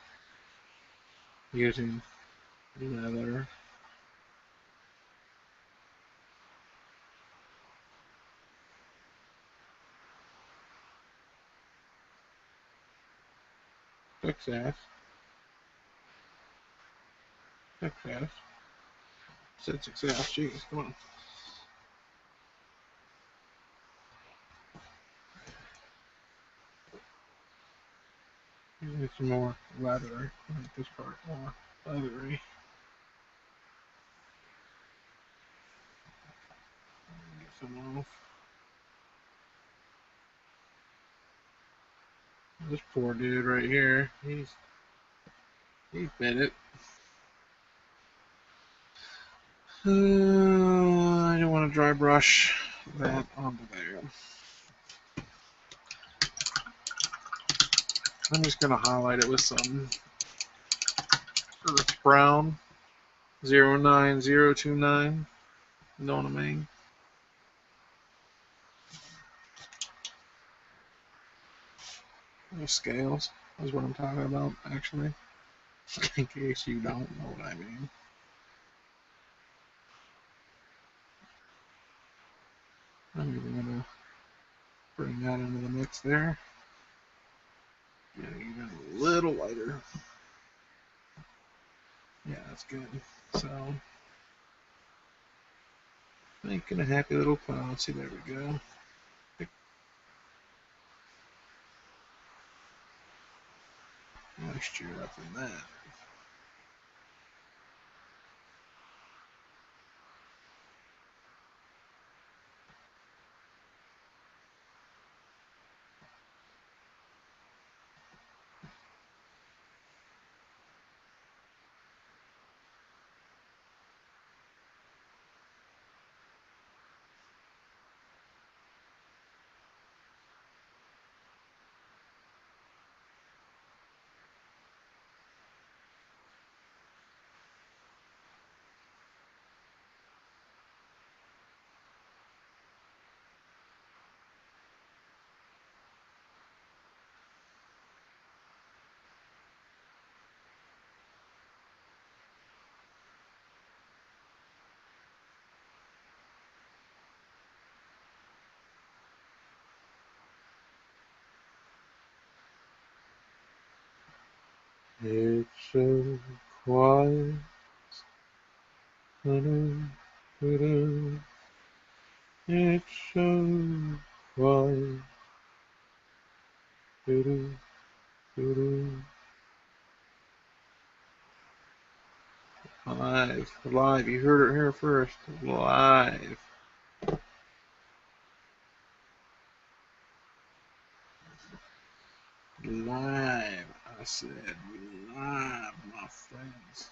using leather. Success. Success. Said success. Jeez, come on. Need some more leather. Make this part more leathery. Get some off. This poor dude right here. He bit it. I don't want to dry brush that onto there. I'm just gonna highlight it with some earth brown 09029. Know what I mean? The scales is what I'm talking about, actually. In case you don't know what I mean. I'm even gonna bring that into the mix there. Yeah, even a little lighter. Yeah, that's good. So, making a happy little cloud. See, there we go. Moisture up in that. It's so quiet. It's so quiet. Live, live. You heard it here first. Live, live. I said live, my friends.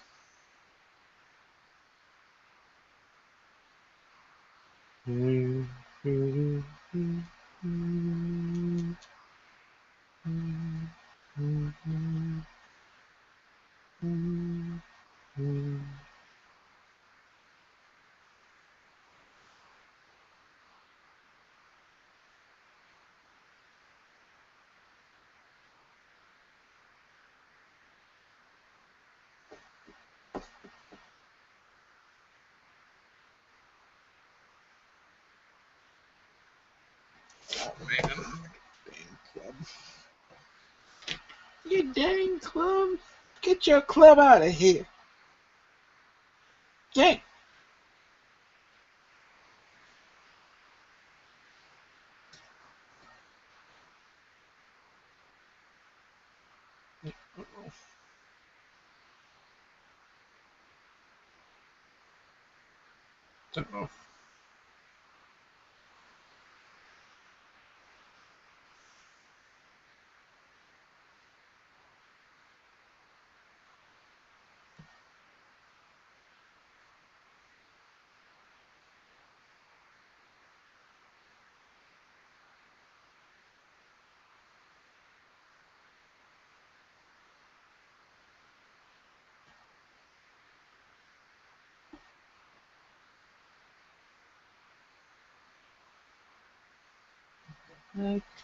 man. Dang club. You dang club. Get your club out of here. Dang. Uh-oh. Uh-oh.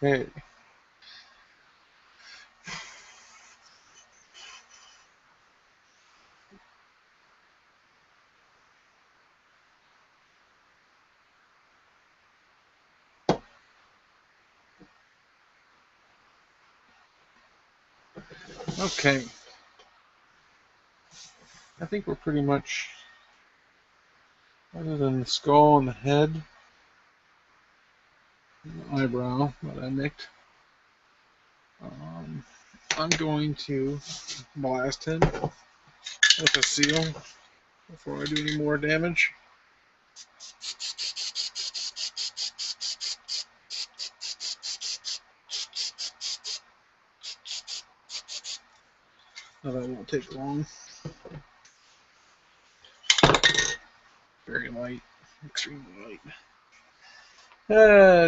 Okay. Okay. I think we're pretty much, other than the skull and the head, and the eyebrow that I nicked, I'm going to blast him with a seal before I do any more damage. Now that won't take long. Very light, extremely light.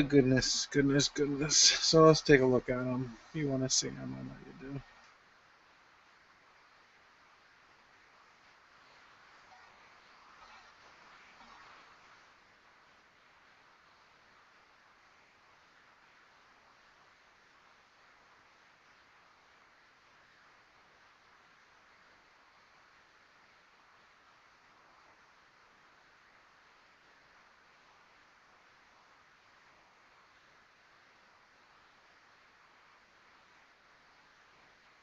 Goodness, goodness, goodness. So let's take a look at them. If you want to see them, I'll let you do.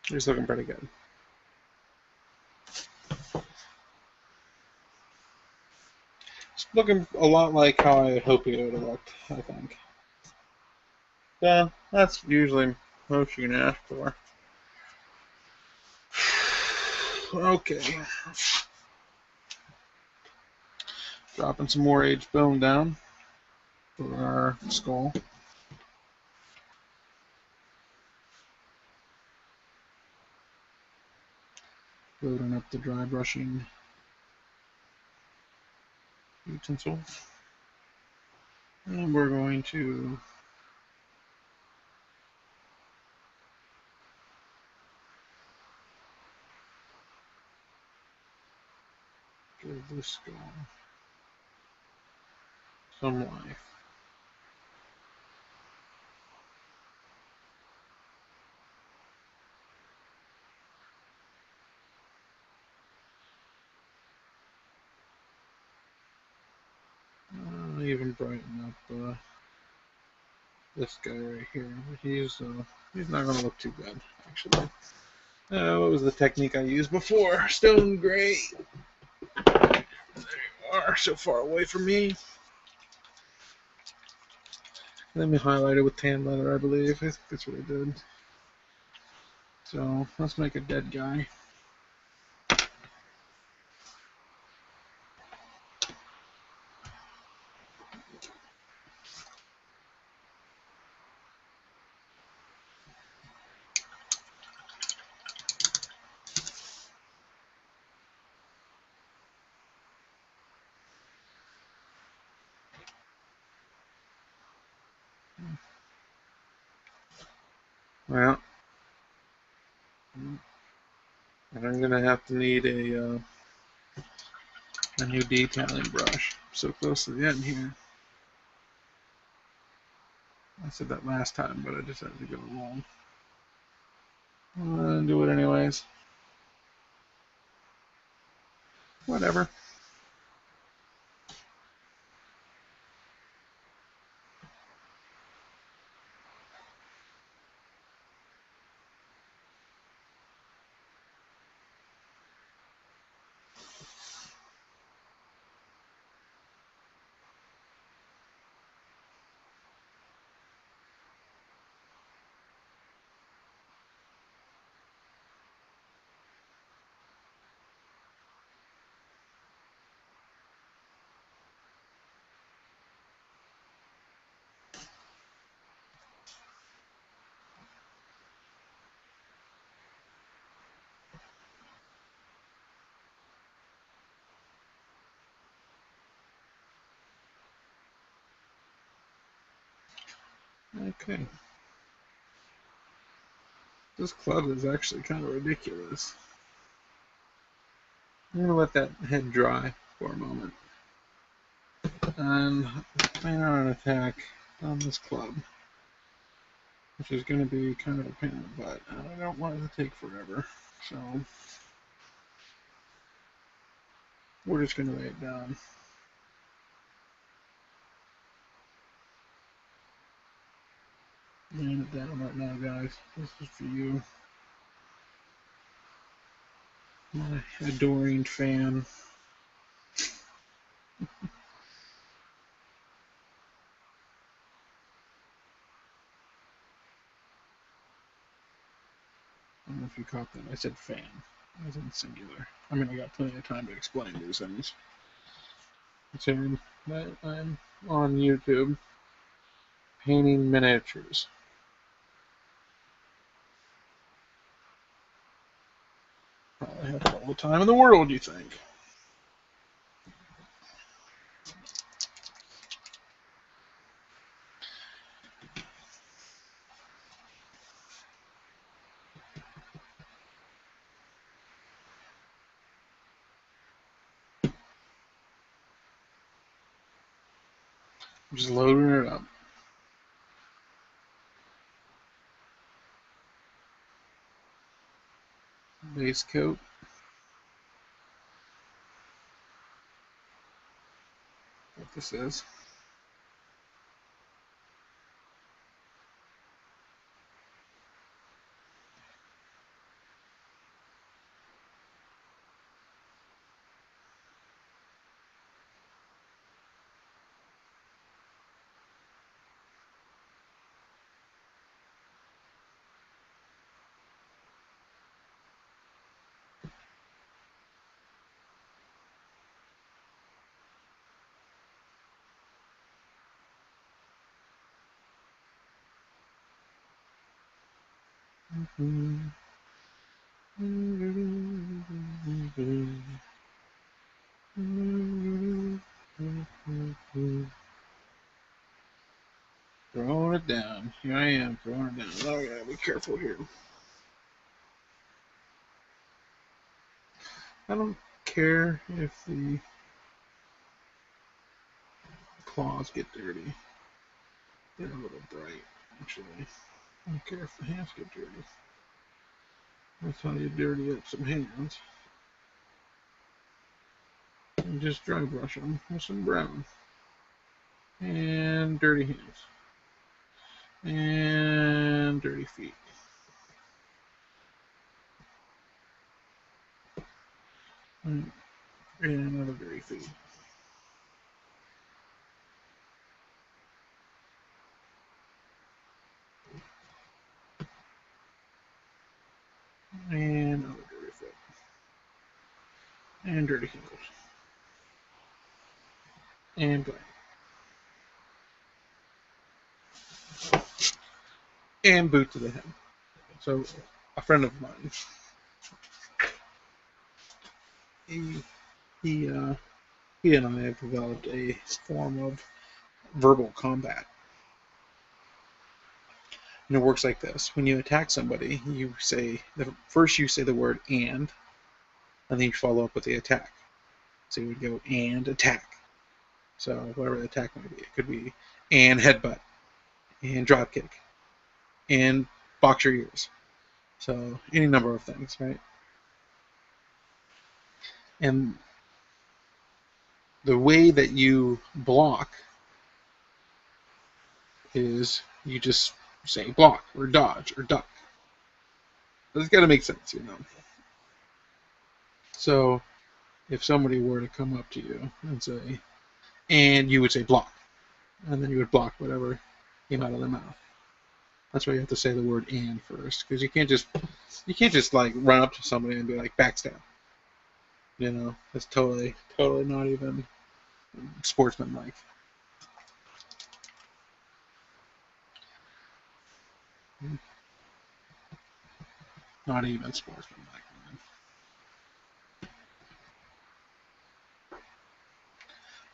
He's looking pretty good. It's looking a lot like how I hoped it would have looked, I think. Yeah, that's usually most you can ask for. Okay. Dropping some more aged bone down for our skull. Loading up the dry brushing utensil. And we're going to give this skull some life. I'll even brighten up this guy right here. He's not going to look too good, actually. What was the technique I used before? Stone gray. There you are, so far away from me. Let me highlight it with tan leather, I believe. I think that's what I did. So let's make a dead guy. Well, I'm gonna have to need a new detailing brush. So close to the end here. I said that last time, but I decided to go along. And do it anyways. Whatever. Okay. This club is actually kind of ridiculous. I'm going to let that head dry for a moment. And plan on an attack on this club, which is going to be kind of a pain in the butt. I don't want it to take forever. So we're just going to lay it down. Laying it down right now, guys. This is for you, my adoring fan. I don't know if you caught that. I said fan, as in singular. I mean, I got plenty of time to explain these things. Considering that I'm on YouTube painting miniatures. Probably have all the time in the world, you think? I'm just loading it up. Base coat. What this is. Throwing it down. Here I am, throwing it down. Oh, yeah, be careful here. I don't care if the claws get dirty. They're a little bright, actually. I don't care if the hands get dirty. That's how you dirty up some hands. And just dry brush them with some brown. And dirty hands. And dirty feet. And another dirty feet. And another dirty foot. And dirty ankles. And black. And boot to the head. So, a friend of mine, he, he, uh, he and I have developed a form of verbal combat. And it works like this. When you attack somebody, you say, first you say the word and then you follow up with the attack. So you would go and attack. So whatever the attack might be, it could be and headbutt, and drop kick, and box your ears. So any number of things, right? And the way that you block is you just say block or dodge or duck. It's got to make sense, you know. So if somebody were to come up to you and say, and you would say block, and then you would block whatever came out of their mouth. That's why you have to say the word and first, because you can't just like run up to somebody and be like backstab. You know, that's totally not even sportsmanlike. Not even sportsmanlike, man.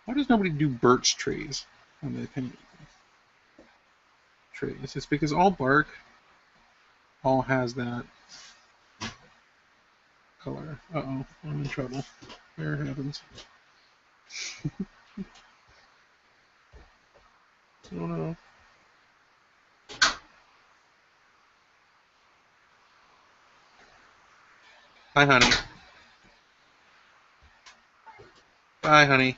Why does nobody do birch trees when they paint? trees. It's because all bark all has that color. Uh-oh, I'm in trouble. Here it happens. Oh no. Hi, honey. Bye, honey.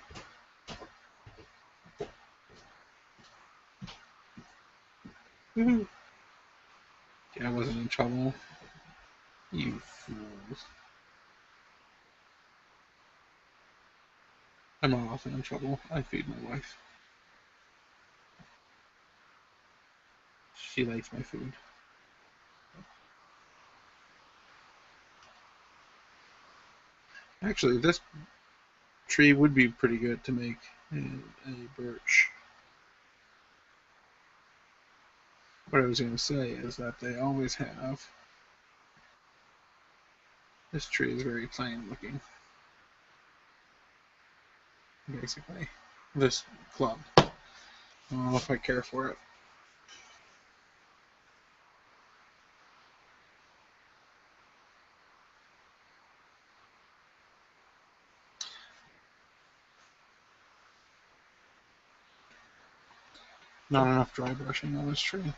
Woohoo. Yeah, I wasn't in trouble. You fools. I'm not often in trouble. I feed my wife. She likes my food. Actually, this tree would be pretty good to make a birch. What I was going to say is that they always have. This tree is very plain looking, basically. This club. I don't know if I care for it. Not enough dry brushing on this tree.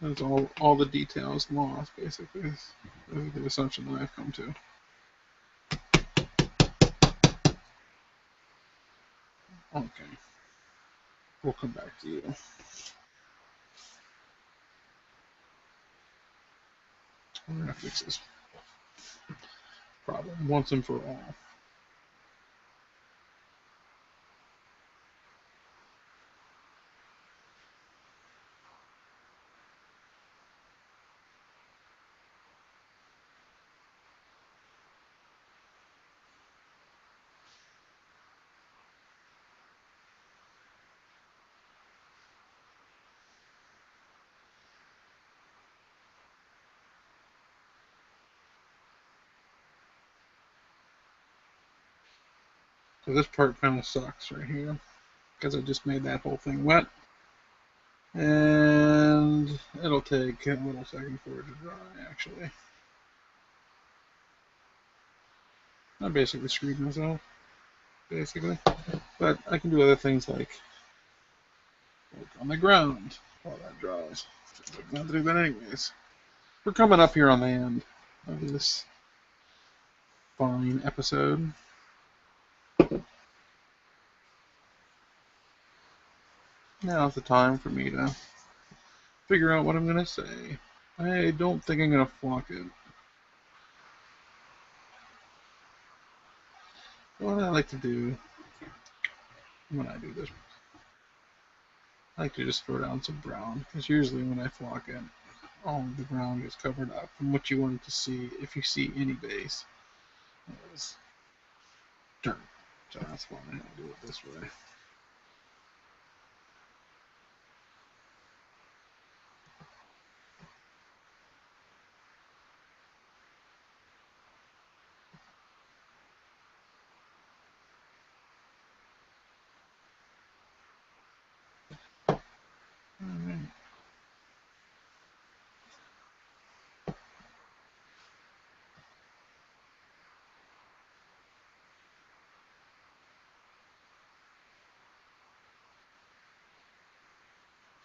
That's all the details lost, basically. Is the assumption that I've come to. Okay. We'll come back to you. I'm gonna fix this problem once and for all. So this part kind of sucks right here because I just made that whole thing wet. And it'll take a little second for it to dry, actually. I basically screwed myself, basically. But I can do other things like work on the ground while that dries. I'm not doing that anyways. We're coming up here on the end of this fine episode. Now's the time for me to figure out what I'm going to say. I don't think I'm going to flock it. What I like to do when I do this, I like to just throw down some brown, because usually when I flock it, all of the brown gets covered up. And what you want to see, if you see any base, is dirt. So that's why I do it this way. Alright.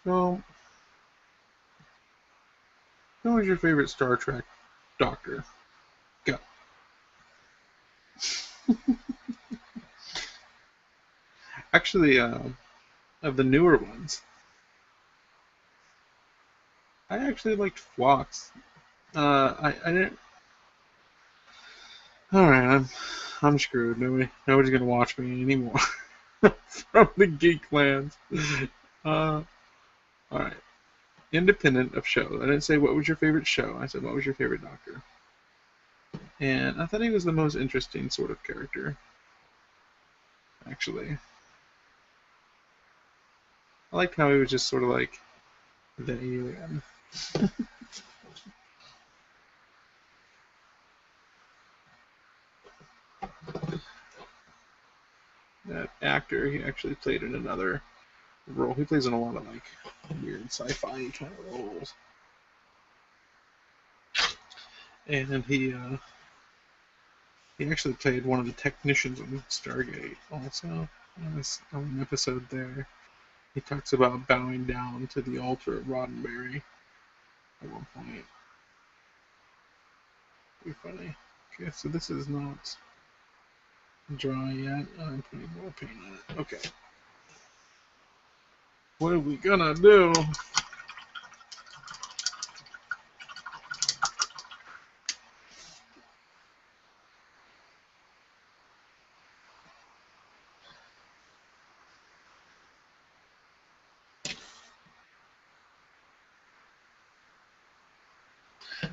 So, who was your favorite Star Trek Doctor? Go. Actually, of the newer ones, I actually liked Phlox. I didn't. All right, I'm screwed. Nobody's gonna watch me anymore from the geek lands. All right, independent of show. I didn't say what was your favorite show. I said what was your favorite Doctor. And I thought he was the most interesting sort of character. Actually, I liked how he was just sort of like the alien. That actor, he actually played in another role. He plays in a lot of like weird sci-fi kind of roles. And he actually played one of the technicians on Stargate also. On an episode there, he talks about bowing down to the altar of Roddenberry at one point. Pretty funny. Okay, so this is not dry yet. I'm putting more paint on it. Okay. What are we gonna do?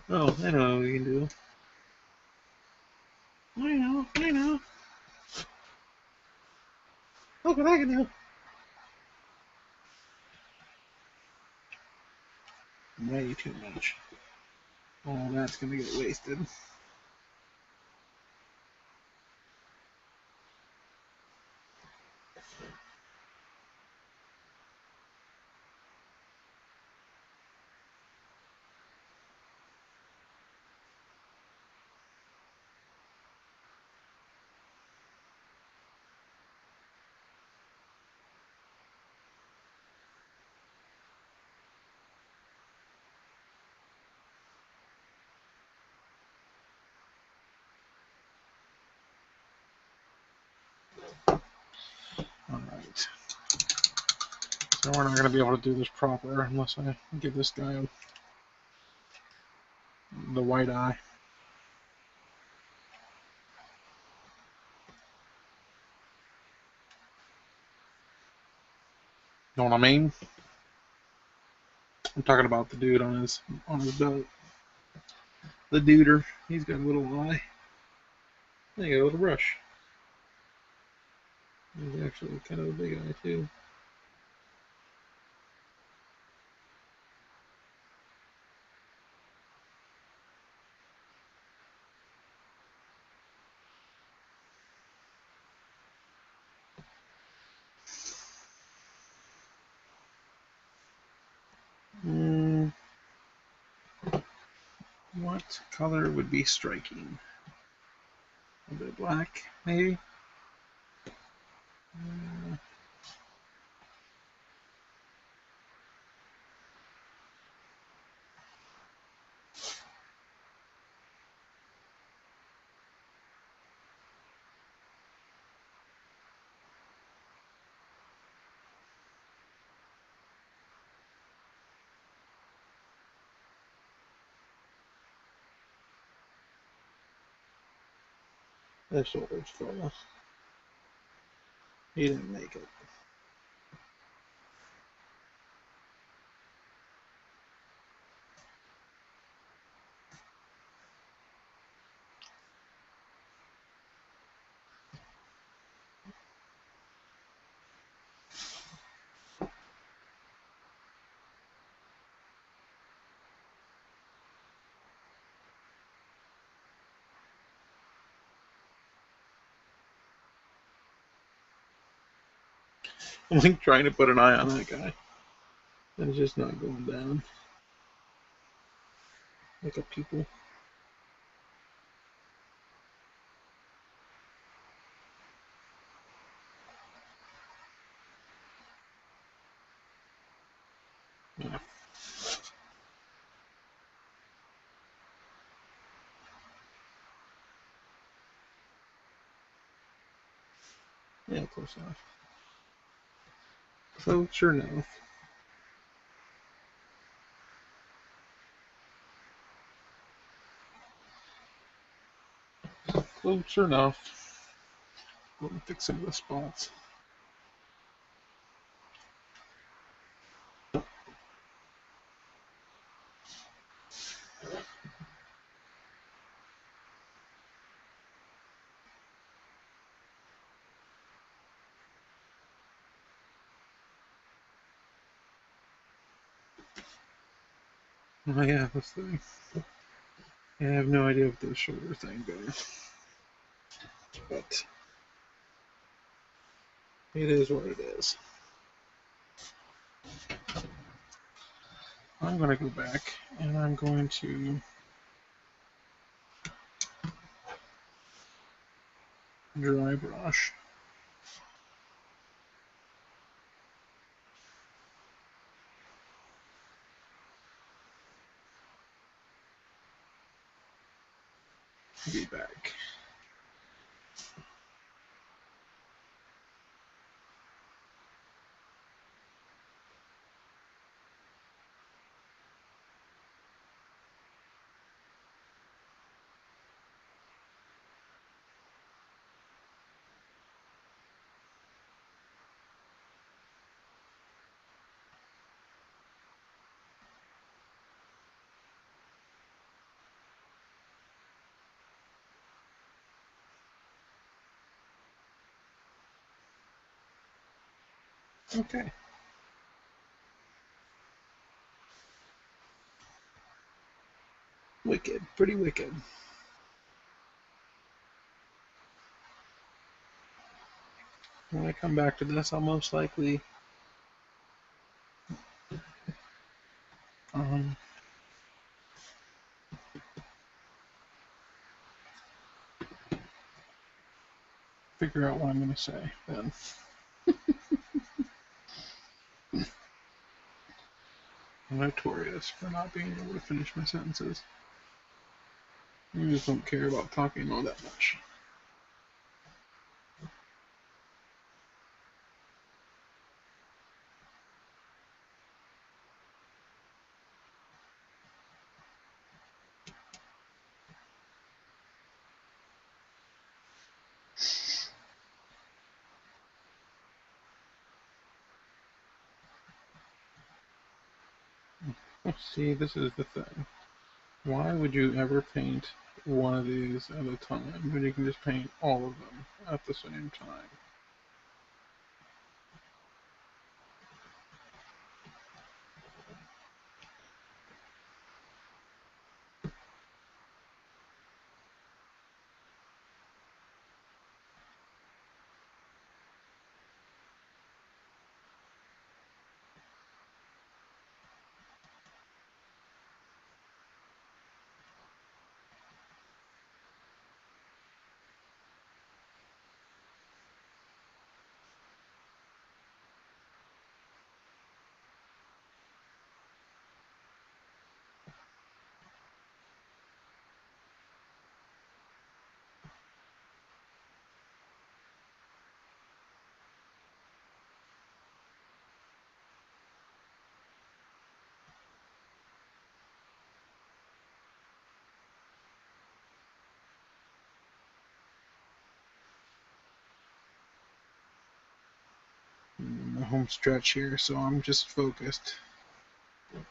Oh, I know what we can do. I know. Look what I can do. Way too much. Oh, that's gonna get wasted. Alright. So we're not gonna be able to do this proper unless I give this guy the white eye. Know what I mean? I'm talking about the dude on his boat. The duder. He's got a little eye. They got a little brush. He's actually kind of a big eye too. What color would be striking? A bit of black, maybe? The shoulders full. He didn't make it. I'm like trying to put an eye on that guy. And it's just not going down. Like a pupil. Yeah. Yeah, close enough. Close enough. Close enough. Let me fix some of the spots. Oh yeah, this thing. I have no idea what this shoulder thing does. But it is what it is. I'm going to go back and I'm going to dry brush. Be back. Okay. Wicked. Pretty wicked. When I come back to this, I'll most likely um, figure out what I'm going to say then. I'm notorious for not being able to finish my sentences. You just don't care about talking all that much. See, this is the thing. Why would you ever paint one of these at a time when you can just paint all of them at the same time? The home stretch here, so I'm just focused. I'm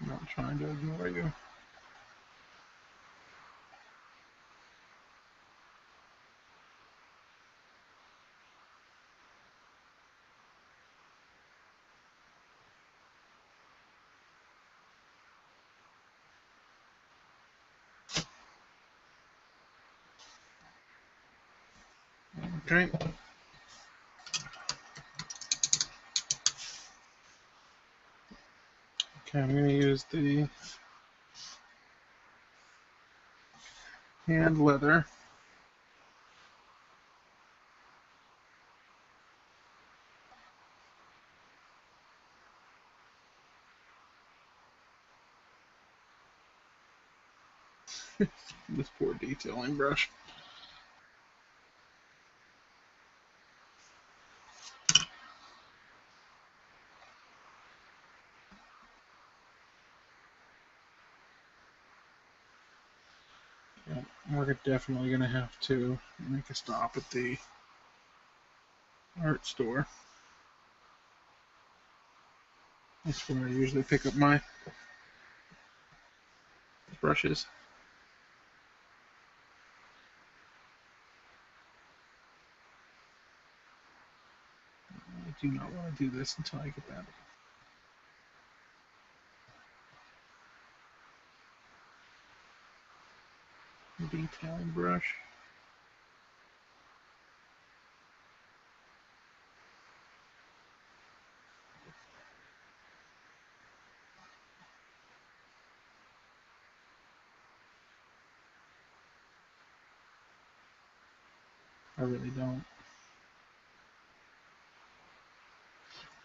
not trying to ignore you. Okay. Okay, I'm going to use the hand leather. This poor detailing brush. Yeah, we're definitely going to have to make a stop at the art store. That's where I usually pick up my brushes. I do not want to do this until I get that detailing brush. I really don't.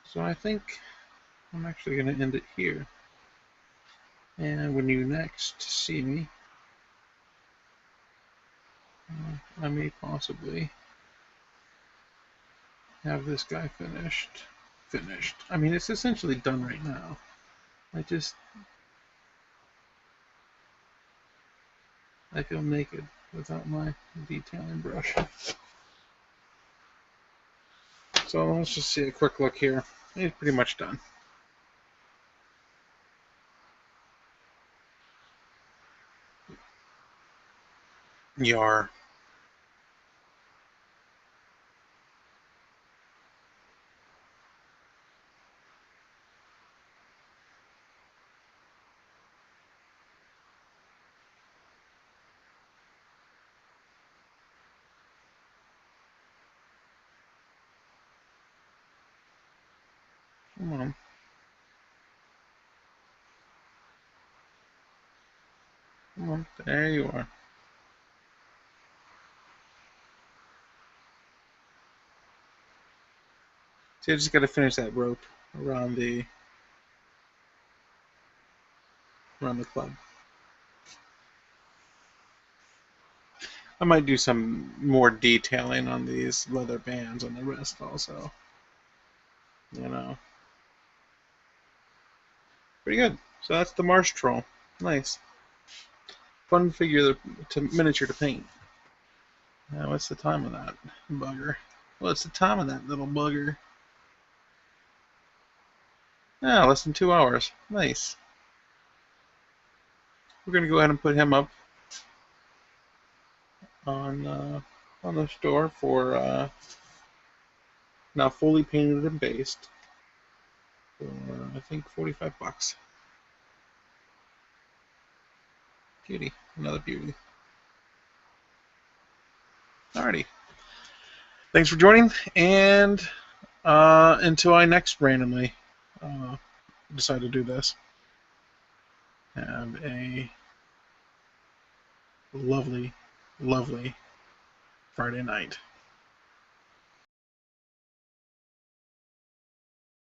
So I think I'm actually going to end it here. And when you next see me, I may possibly have this guy finished. I mean, it's essentially done right now. I feel naked without my detailing brush. So let's just see a quick look here. It's pretty much done. Yar. Come on. Come on. There you are. See, I just got to finish that rope around the club. I might do some more detailing on these leather bands on the wrist also. You know. Pretty good. So that's the Marsh troll. Nice. Fun figure to miniature to paint. Now, what's the time of that bugger? What's the time of that little bugger? Ah, less than 2 hours. Nice. We're gonna go ahead and put him up on the store for now fully painted and based for I think $45. Beauty, another beauty. Alrighty. Thanks for joining, and until I next randomly decide to do this, have a lovely, lovely Friday night.